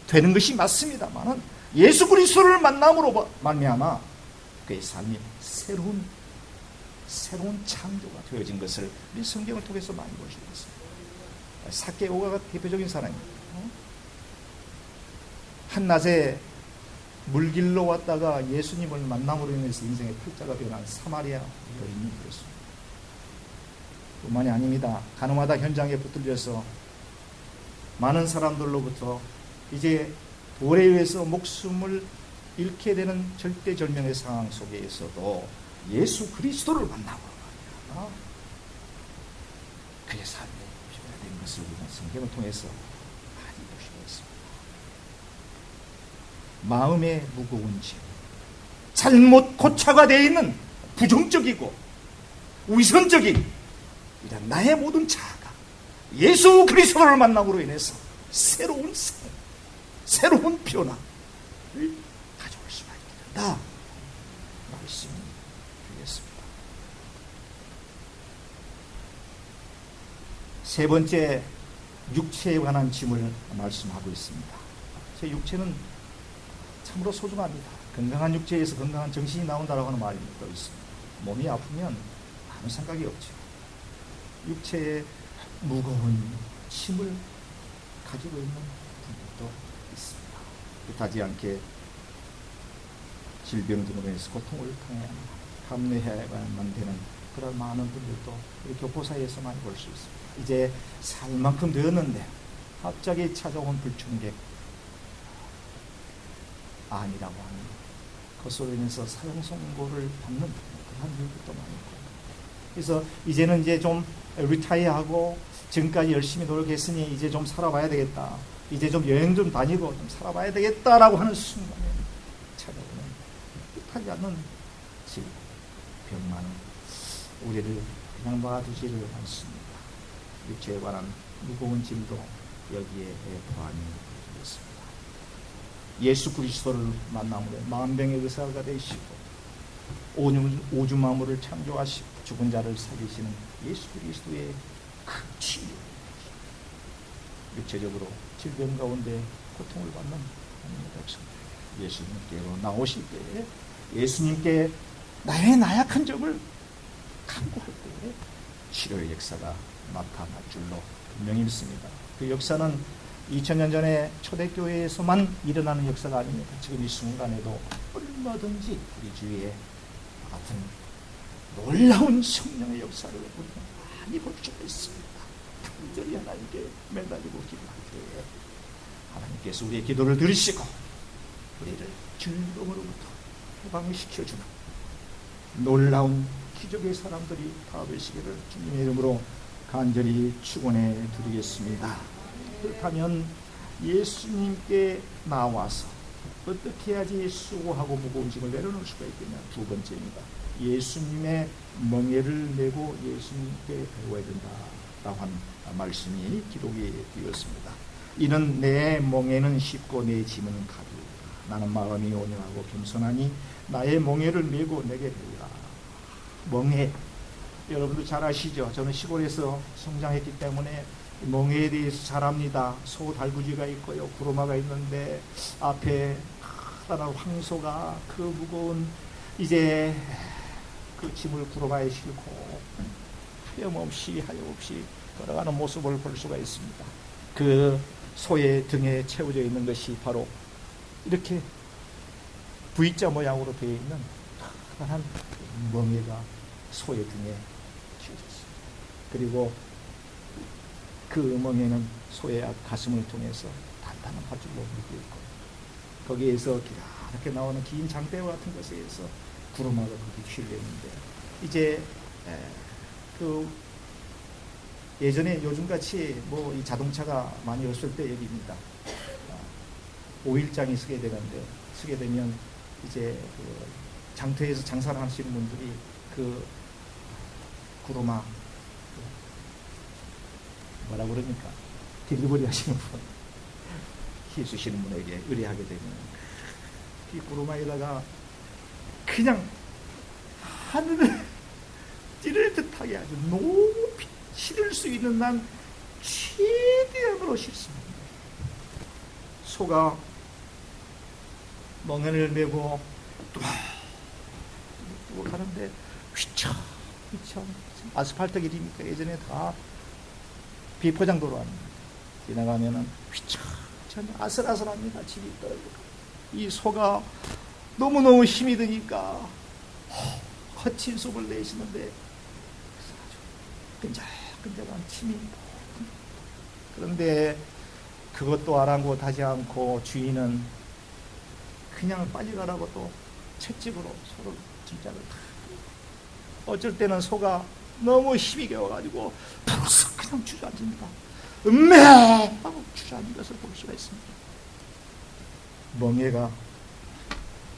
되는 것이 맞습니다만 예수 그리스도를 만남으로 말미암아 그의 삶이 새로운 창조가 되어진 것을 우리 성경을 통해서 많이 볼 수 있습니다. 삭개오가 대표적인 사람입니다. 한낮에 물길로 왔다가 예수님을 만남으로 인해서 인생의 팔자가 변한 사마리아 여인이 되었습니다. 뿐만이 아닙니다. 가늠하다 현장에 붙들려서 많은 사람들로부터 이제 돌에 의해서 목숨을 잃게 되는 절대절명의 상황 속에서도 예수 그리스도를 만나고 그의 삶에 변화된 것을 우리는 성경을 통해서 많이 볼 수가 있습니다. 마음의 무거운 짐, 잘못 고착화되어 있는 부정적이고 위선적인 이런 나의 모든 자아가 예수 그리스도를 만남으로 인해서 새로운 삶, 새로운 변화를 가져올 수가 있게 된다. 말씀이 되겠습니다. 세 번째, 육체에 관한 짐을 말씀하고 있습니다. 제 육체는 참으로 소중합니다. 건강한 육체에서 건강한 정신이 나온다고 하는 말이 또 있습니다. 몸이 아프면 아무 생각이 없죠. 육체에 무거운 짐을 가지고 있는 분들도 있습니다. 뜻하지 않게 질병 등으로 해서 고통을 감내해야만 되는 그런 많은 분들도 우리 교포사회에서 많이 볼 수 있습니다. 이제 살 만큼 되었는데 갑자기 찾아온 불청객 암이라고 하는 그것으로 인해서 사형 선고를 받는 그런 일들도 많고, 그래서 이제는 이제 좀 리타이어하고 지금까지 열심히 노력했으니 이제 좀 살아봐야 되겠다, 이제 좀 여행 좀 다니고 좀 살아봐야 되겠다라고 하는 순간에 찾아오는 뜻하지 않는 질, 병만은 우리를 그냥 놔두지를 않습니다. 육체에 관한 무거운 짐도 여기에 포함이 되겠습니다. 예수 그리스도를 만남으로 만병의 의사가 되시고 오주 만물을 창조하시고 죽은 자를 살리시는 예수 그리스도의 큰 치유, 육체적으로 질병 가운데 고통을 받는 하나님의 백성들, 예수님께로 나오실 때에 예수님께 나의 나약한 점을 간구할 때에 치료의 역사가 나타날 줄로 분명히 믿습니다. 그 역사는 2000년 전에 초대교회에서만 일어나는 역사가 아닙니다. 지금 이 순간에도 얼마든지 우리 주위에 같은 놀라운 성령의 역사를 우리는 많이 볼 수가 있습니다. 간절히 하나님께 매달리고 기도할 때에 하나님께서 우리의 기도를 들으시고 우리를 질병으로부터 해방시켜주는 놀라운 기적의 사람들이 다 되시기를 주님의 이름으로 간절히 축원해 드리겠습니다. 그렇다면 예수님께 나와서 어떻게 해야지 수고하고 무거운 짐을 내려놓을 수가 있겠냐? 두 번째입니다. 예수님의 멍에를 메고 예수님께 배워야 된다라고 한 말씀이 기록이 되었습니다. 이는 내 멍에는 쉽고 내 짐은 가벼우라. 나는 마음이 온유하고 겸손하니 나의 멍에를 메고 내게 배우라. 멍에, 여러분도 잘 아시죠? 저는 시골에서 성장했기 때문에 멍에에 대해서 잘 압니다. 소 달구지가 있고요, 구루마가 있는데 앞에 커다란 황소가 그 무거운 이제 그 짐을 구루마에 싣고 하염없이 걸어가는 모습을 볼 수가 있습니다. 그 소의 등에 채워져 있는 것이 바로 이렇게 V자 모양으로 되어 있는 커다란 멍에가 소의 등에 쥐어졌습니다. 그리고 그 멍에는 소의 가슴을 통해서 단단한 밧줄로 묶여 있고, 거기에서 이렇게 나오는 긴 장대와 같은 것에 의해서 구루마가 그렇게 휘려있는데, 이제 그 예전에 요즘같이 뭐 이 자동차가 많이 없을 때 얘기입니다. 오일장이 쓰게 되면 이제 그 장터에서 장사를 하시는 분들이 그 구루마 뭐라 그러니까 딜리버리 하시는 분, 해주시는 분에게 의뢰하게 되면 이 구루마에다가 그냥 하늘을 찌를 듯하게 아주 높이 실을 수 있는 난 최대한으로 실습니다. 소가 멍에를 메고 또 가는데 휘청 아스팔트 길이니까 예전에 다 비포장도로 합니다. 지나가면은 휘청 아슬아슬합니다. 집이 떨고 이 소가 너무너무 힘이 드니까 거친 속을 내쉬는데 아주 끈적끈적한 침이. 그런데 그것도 아랑곳하지 않고 주인은 그냥 빨리 가라고 또 채찍으로 소를 진짜로 어쩔 때는 소가 너무 힘이 겨워가지고 부르스 그냥 주저앉습니다. 하고 주저앉는 것을 볼 수가 있습니다. 멍에가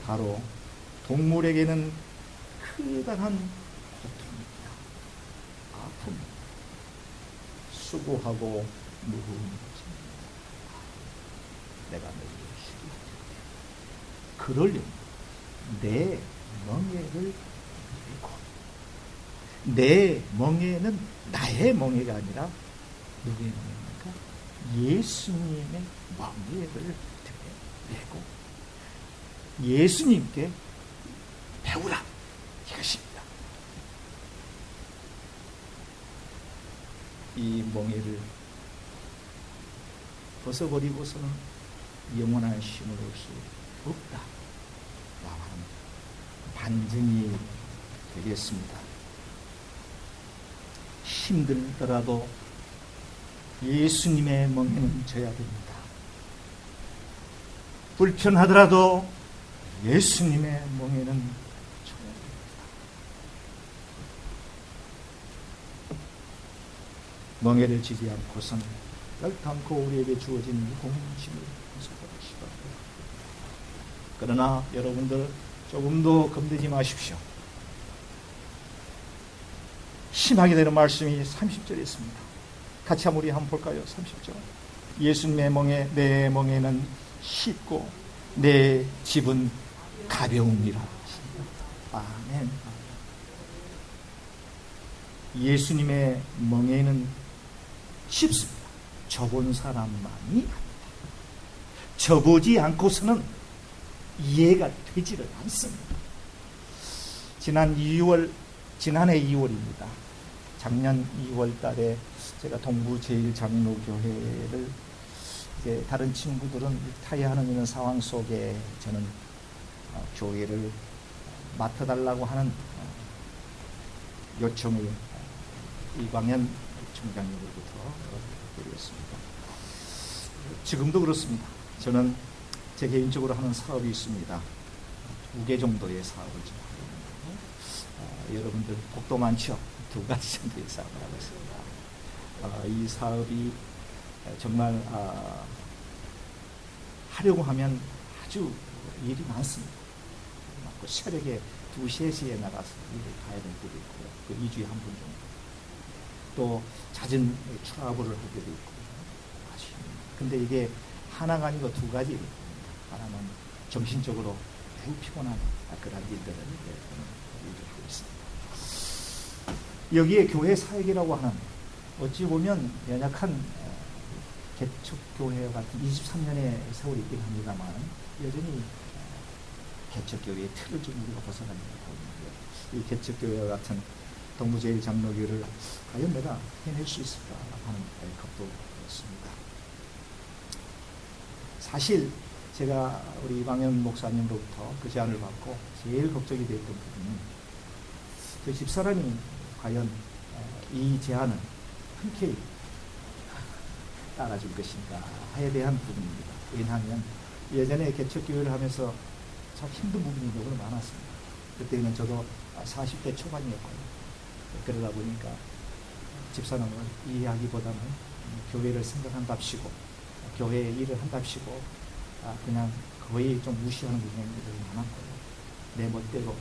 바로 동물에게는 크다란 고통입니다. 아픔입니다. 수고하고 무거운 것입니다. 내가 너희를 쉬게 그러려면 내 멍에를 메고, 내 멍에는 나의 멍에가 아니라 누구의 멍에입니까? 예수님의 멍에를 메고 예수님께 배우라, 이것입니다. 이 멍에를 벗어버리고서는 영원한 쉼을 얻을 수 없다 라는 반증이 되겠습니다. 힘들더라도 예수님의 멍에는 져야 됩니다. 불편하더라도 예수님의 멍에는 멍에를 지지 않고서는 결단코 우리에게 주어진 이 공심을 선택하시고, 그러나 여러분들 조금도 겁내지 마십시오. 심하게 되는 말씀이 30절에 있습니다. 같이 한번 우리 한번 볼까요? 30절. 예수님의 멍에, 내 멍에는 쉽고 내 집은 가벼움이라. 아멘. 예수님의 멍에는 쉽습니다. 저본 사람만이 합니다. 저보지 않고서는 이해가 되지를 않습니다. 지난해 2월입니다. 작년 2월 달에 제가 동부제일장로교회를 이제 다른 친구들은 타이하는 이런 상황 속에 저는 교회를 맡아달라고 하는 요청을 이광현 총장님으로부터 드렸습니다. 지금도 그렇습니다. 저는 제 개인적으로 하는 사업이 있습니다. 2개 정도의 사업을 좀 하고 있는데, 여러분들 복도 많죠? 2가지 정도의 사업을 하고 있습니다. 이 사업이 정말 하려고 하면 아주 일이 많습니다. 새벽에 2, 3시에 나가서 일을 가야 될 때도 있고요. 그 2주에 한 번 정도. 또 잦은 트러블을 할 때도 있고. 근데 이게 하나가 아니고 2가지. 하나는 정신적으로 매우 피곤한 그런 일들을 하고 있습니다. 여기에 교회 사역이라고 하는, 어찌 보면 연약한 개척교회 같은 23년의 세월이 있긴 합니다만, 여전히 개척교회의 틀을 좀 우리가 벗어나려고 하는데, 이 개척교회와 같은 동부제일장로교회를 과연 내가 해낼 수 있을까 하는 겁도 있습니다. 사실 제가 우리 이광현 목사님으로부터 그 제안을 받고 제일 걱정이 됐던 부분은, 그 집사람이 과연 이 제안을 흔쾌히 따라줄 것인가에 대한 부분입니다. 왜냐하면 예전에 개척교회를 하면서 참 힘든 부분이 너무 많았습니다. 그때는 저도 40대 초반이었고요. 그러다 보니까 집사람을 이해하기보다는 교회를 생각한답시고, 교회의 일을 한답시고, 그냥 거의 좀 무시하는 부분들이 많았고요. 내 멋대로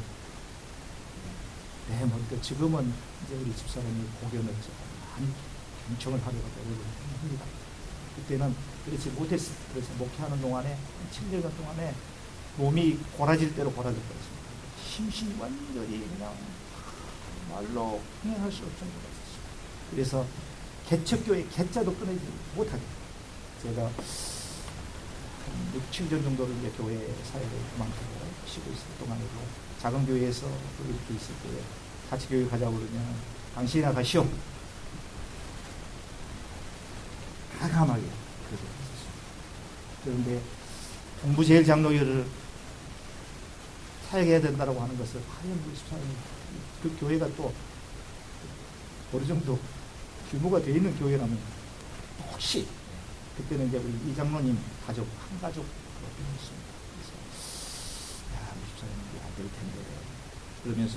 지금은 이제 우리 집사람이 고견을 많이 경청을 하려고 노력을 합니다. 그때는 그렇지 못했어요. 그래서 목회하는 동안에 7년 동안에 몸이 고라질 대로 고라졌습니다. 심신이 완전히 그냥 말로 표현할 수 없을 정도가 있었어요. 그래서 개척교회 개자도 끊어지 못하게 제가 한 6, 7년 정도를 이제 교회 사역을 그만두고 쉬고 있을 동안에도 작은 교회에서 또 이렇게 있을 때 같이 교회 가자고 그러면 당신이나 가시오. 과감하게 그렇게 했었어요. 그런데 동부제일장로교회를 사역해야 된다고 하는 것을 과연 우리 집사람이, 그 교회가 또 어느 정도 규모가 되어 있는 교회라면, 혹시 그때는 이제 우리 이장로님 가족 한 가족 그렇습니다. 그래서 우리 집사님이 안 될 텐데, 그러면서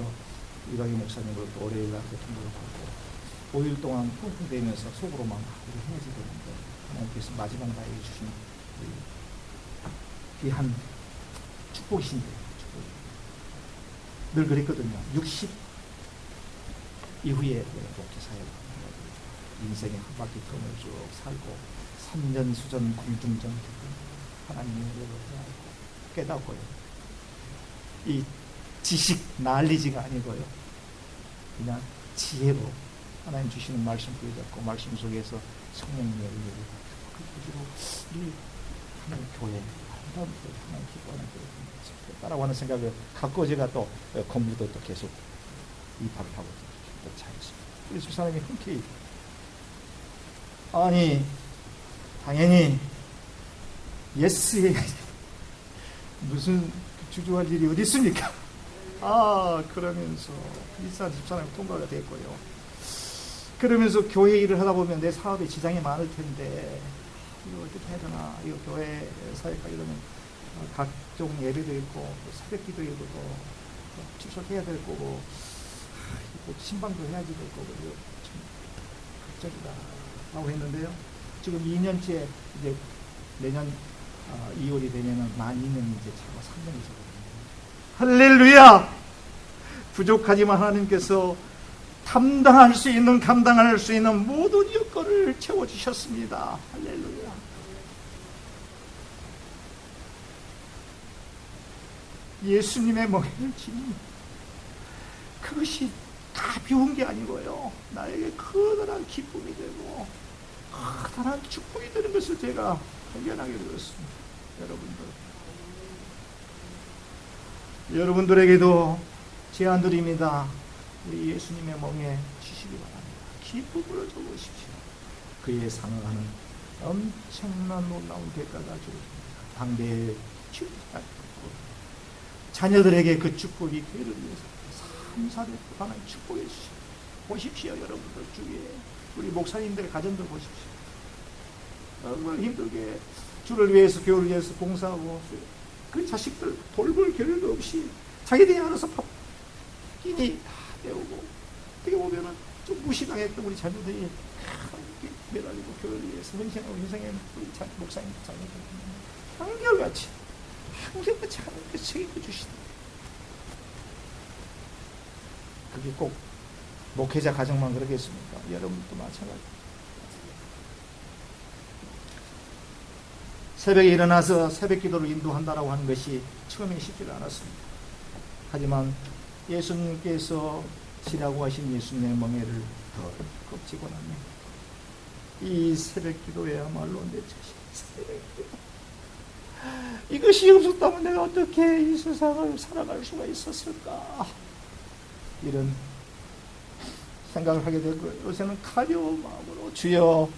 이광희 목사님으로 또 월요일 날 통보를 받고 5일 동안 끙끙대면서 속으로 막 우리 해야지 되는데, 하나님께서 마지막 날에 주신 귀한 축복이신데, 늘 그랬거든요. 60 이후에 목회 사역, 인생의 한 바퀴 턴을 쭉 살고 3년 수전 공중전 하나님의 은혜를 알고 깨닫고요. 이 지식 난리지가 아니고요. 그냥 지혜로 하나님 주시는 말씀 붙잡고 말씀 속에서 성령님의 은혜를 받고, 이 하나님 교회 아름다운 교회, 하나님 기뻐하는 교회 따라가는 생각을 갖고 제가 또 공부도 또 계속 입학을 하고 또 잘했습니다. 그래서 집사람이 흔쾌히, 아니 당연히 예스에 무슨 주저할 일이 어디 있습니까? 그러면서 일산 집사람이 통과가 됐고요. 그러면서 교회 일을 하다 보면 내 사업에 지장이 많을 텐데 이거 어떻게 해야 되나, 이거 교회 사역하려면 각종 예배도 있고 또 새벽기도 있고 또 축소해야 될 거고 또 신방도 해야지 될 거고 참 걱정이다 라고 했는데요. 지금 2년째 이제 내년 2월이 되면은 만 2년이 이제 차고 3년이 되거든요. 할렐루야! 부족하지만 하나님께서 감당할 수 있는 모든 여건을 채워주셨습니다. 할렐루야. 예수님의 멍에를 지니 그것이 가벼운 게 아니고요. 나에게 커다란 기쁨이 되고 커다란 축복이 되는 것을 제가 발견하게 되었습니다. 여러분들에게도 제안드립니다. 우리 예수님의 멍에 치시기 바랍니다. 기쁨으로 적으십시오. 그에 상응하는 엄청난 놀라운 대가가 주어집니다. 당대의 축복이 자녀들에게 그 축복이 그를 위해서 3, 4대 하나님 축복해 주시오. 보십시오. 여러분들 주위에 우리 목사님들의 가정들 보십시오. 얼마나 힘들게 주를 위해서 교회를 위해서 봉사하고 그 자식들 돌볼 겨를도 없이 자기들이 알아서 밥 끼니 다 배우고 어떻게 보면은 좀 무시당했던 우리 자녀들이 매달리고 교회를 위해서 헌신하고 희생하는 우리 목사님 자녀들 한결같이 항상같이 하나님께서 책임져 주시다. 그게 꼭 목회자 가정만 그러겠습니까? 여러분도 마찬가지. 새벽에 일어나서 새벽 기도를 인도한다라고 하는 것이 처음에 쉽지가 않았습니다. 하지만 예수님께서 지라고 하신 예수님의 멍에를 더 걷지고 나면 이 새벽 기도야말로 내 자신 새벽 기도. 이것이 없었다면 내가 어떻게 이 세상을 살아갈 수가 있었을까? 이런 생각을 하게 되고 요새는 가벼운 마음으로 주여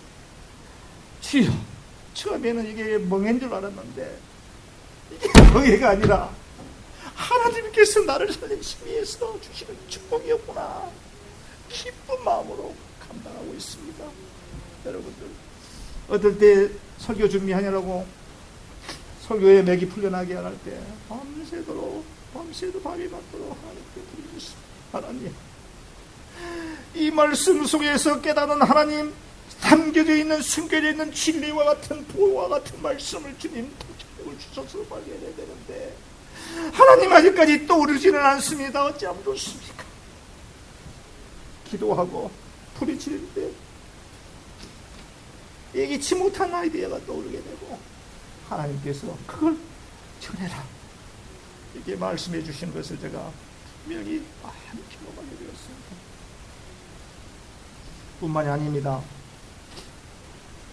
처음에는 이게 멍인 줄 알았는데 이게 멍해가 아니라 하나님께서 나를 살리시기 위해서 주시는 축복이었구나. 기쁜 마음으로 감당하고 있습니다. 여러분들 어떨 때 설교 준비하느라고 설교에 맥이 풀려나게 할 때 밤새도 밤이 맞도록 하나님께 드리겠습니다. 하나님 이 말씀 속에서 깨닫는 하나님 담겨져 있는 숨겨져 있는 진리와 같은 보호와 같은 말씀을 주님 통찰력을 주셔서 발견해야 되는데 하나님 아직까지 떠오르지는 않습니다. 어찌하면 좋습니까? 기도하고 부딪힐 때 예기치 못한 아이디어가 떠오르게 되고 하나님께서 그걸 전해라 이렇게 말씀해 주시는 것을 제가 분명히 많이 경험하게 되었습니다. 뿐만이 아닙니다.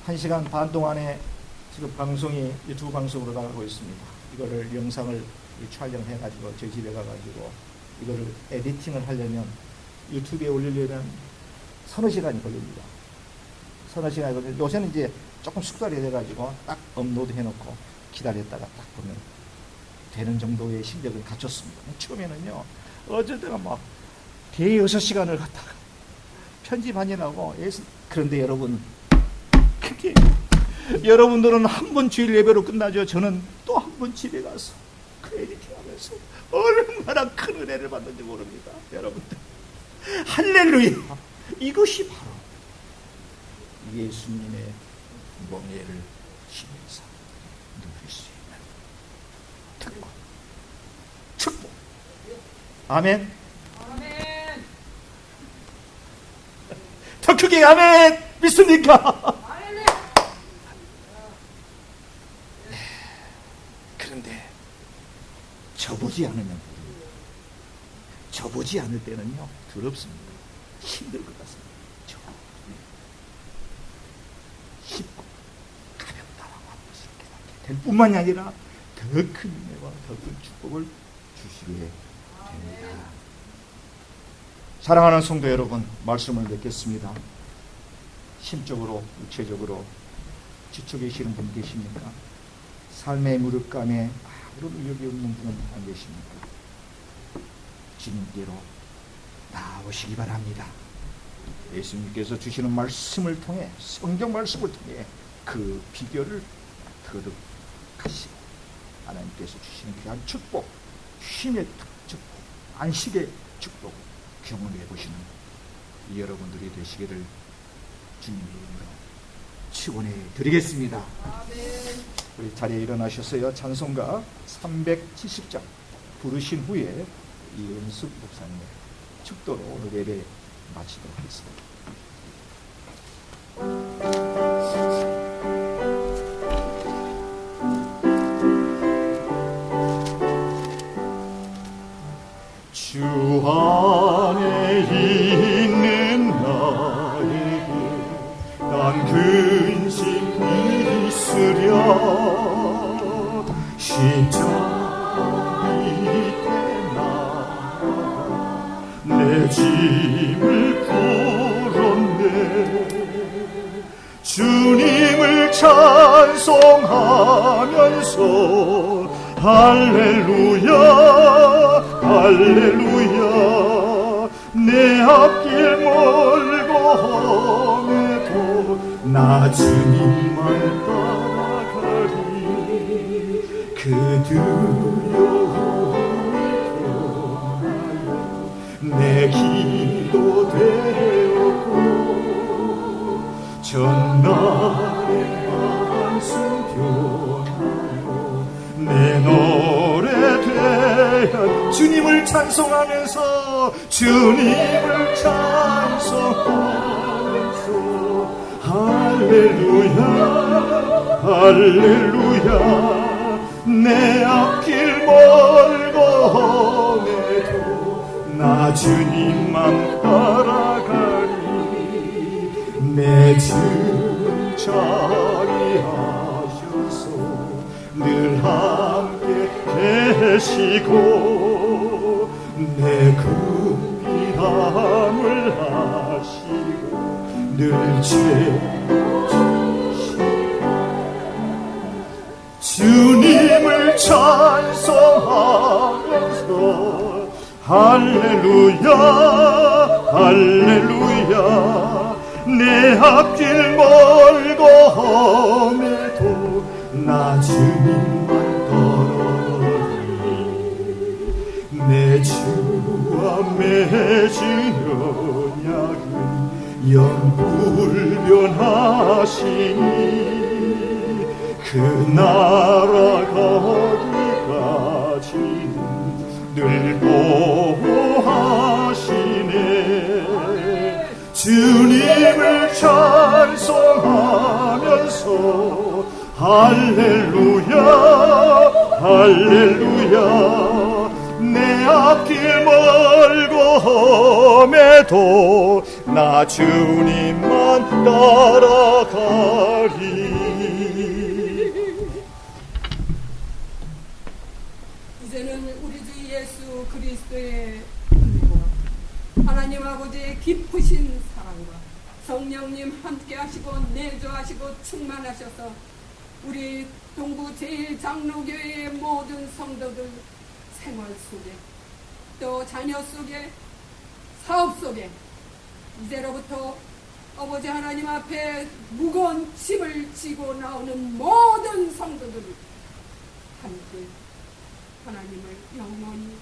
1시간 반 동안에 지금 방송이 유튜브 방송으로 나가고 있습니다. 이거를 영상을 촬영해가지고 제 집에 가가지고 이거를 에디팅을 하려면 유튜브에 올리려면 서너 시간이 걸립니다. 서너 시간이 걸리는데 요새는 이제 조금 숙달이 돼가지고 딱 업로드 해놓고 기다렸다가 딱 보면 되는 정도의 실력을 갖췄습니다. 처음에는요 어쩔 때가 막 대여섯 시간을 갖다가 편집하느라고 그런데 여러분 그게 여러분들은 한 번 주일 예배로 끝나죠. 저는 또 한 번 집에 가서 그 에디팅하면서 얼마나 큰 은혜를 받는지 모릅니다. 여러분들 할렐루야. 이것이 바로 예수님의 멍에를 쉬면서 누릴 수 있는 특권, 축복. 아멘. 아멘. 더 크게 아멘. 믿습니까? 아멘. 그런데 저보지 않으면 저보지 않을 때는요 더럽습니다. 힘들 것 같습니다. 쉽고 가볍다라고 하는 것을 깨닫게 될 뿐만이 아니라 더 큰 은혜와 더 큰 축복을 주시게 됩니다. 사랑하는 성도 여러분, 말씀을 뵙겠습니다. 심적으로 육체적으로 지쳐 계시는 분 계십니까? 삶의 무력감에 아무런 의욕이 없는 분은 안 계십니까? 주님께로 나오시기 바랍니다. 예수님께서 주시는 말씀을 통해 성경 말씀을 통해 그 비결을 거듭하시고 하나님께서 주시는 귀한 축복, 쉼의 축복, 안식의 축복 경험해 보시는 이 여러분들이 되시기를 주님의 이름으로 축원해 드리겠습니다. 우리 자리에 일어나셔서요, 찬송가 370장 부르신 후에 이은숙 목사님의 축도로 오늘 예배 마치도록 하겠습니다. 주 안에 있는 나에게 난 근심 있으랴 십자가 밑에 나아가 내 짐을 풀었네 주님을 찬송하면서 할렐루야 할렐루야 내 앞길 멀고 험해도 나 주님만 따라가리 그 두려움이 떠나요 내 기도 되었고 전날의 한숨 변하여 내 노래 되어 주님을 찬송하면서 주님을 찬송하면서 할렐루야 할렐루야 내 앞길 멀고 험해도 나 주님만 따라가리 내 주 자리하셔서 늘 함께 계시고 내 긍휼함을 하시고 늘 채워주시고 주님을 찬송하면서 할렐루야 할렐루야 내 앞길 멀고 험해도 나 주님만 따라가리 내 주와 맺은 언약은 영불변하시니 그 나라 거기까지는 늘 보호하시네 주님을 찬송하면서 할렐루야 할렐루야 내 앞길 멀고 험해도 나 주님만 따라가리 이제는 우리 주 예수 그리스도의 은혜와 하나님 아버지의 깊으신 사랑과 성령님 함께 하시고 내조하시고 충만하셔서 우리 동부 제1장로교회의 모든 성도들 생활 속에 또 자녀 속에 사업 속에 이제로부터 아버지 하나님 앞에 무거운 짐을 지고 나오는 모든 성도들 함께 하나님을 영원히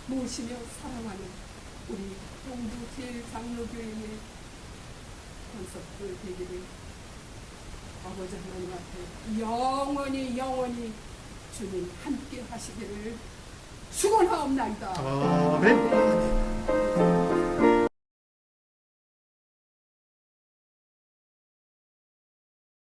모시며 사랑하는 우리 동부 제1장로교회의 권속들 되기를 아버지 하나님 앞에 영원히 주님 함께 하시기를 축원하옵나이다. 아멘.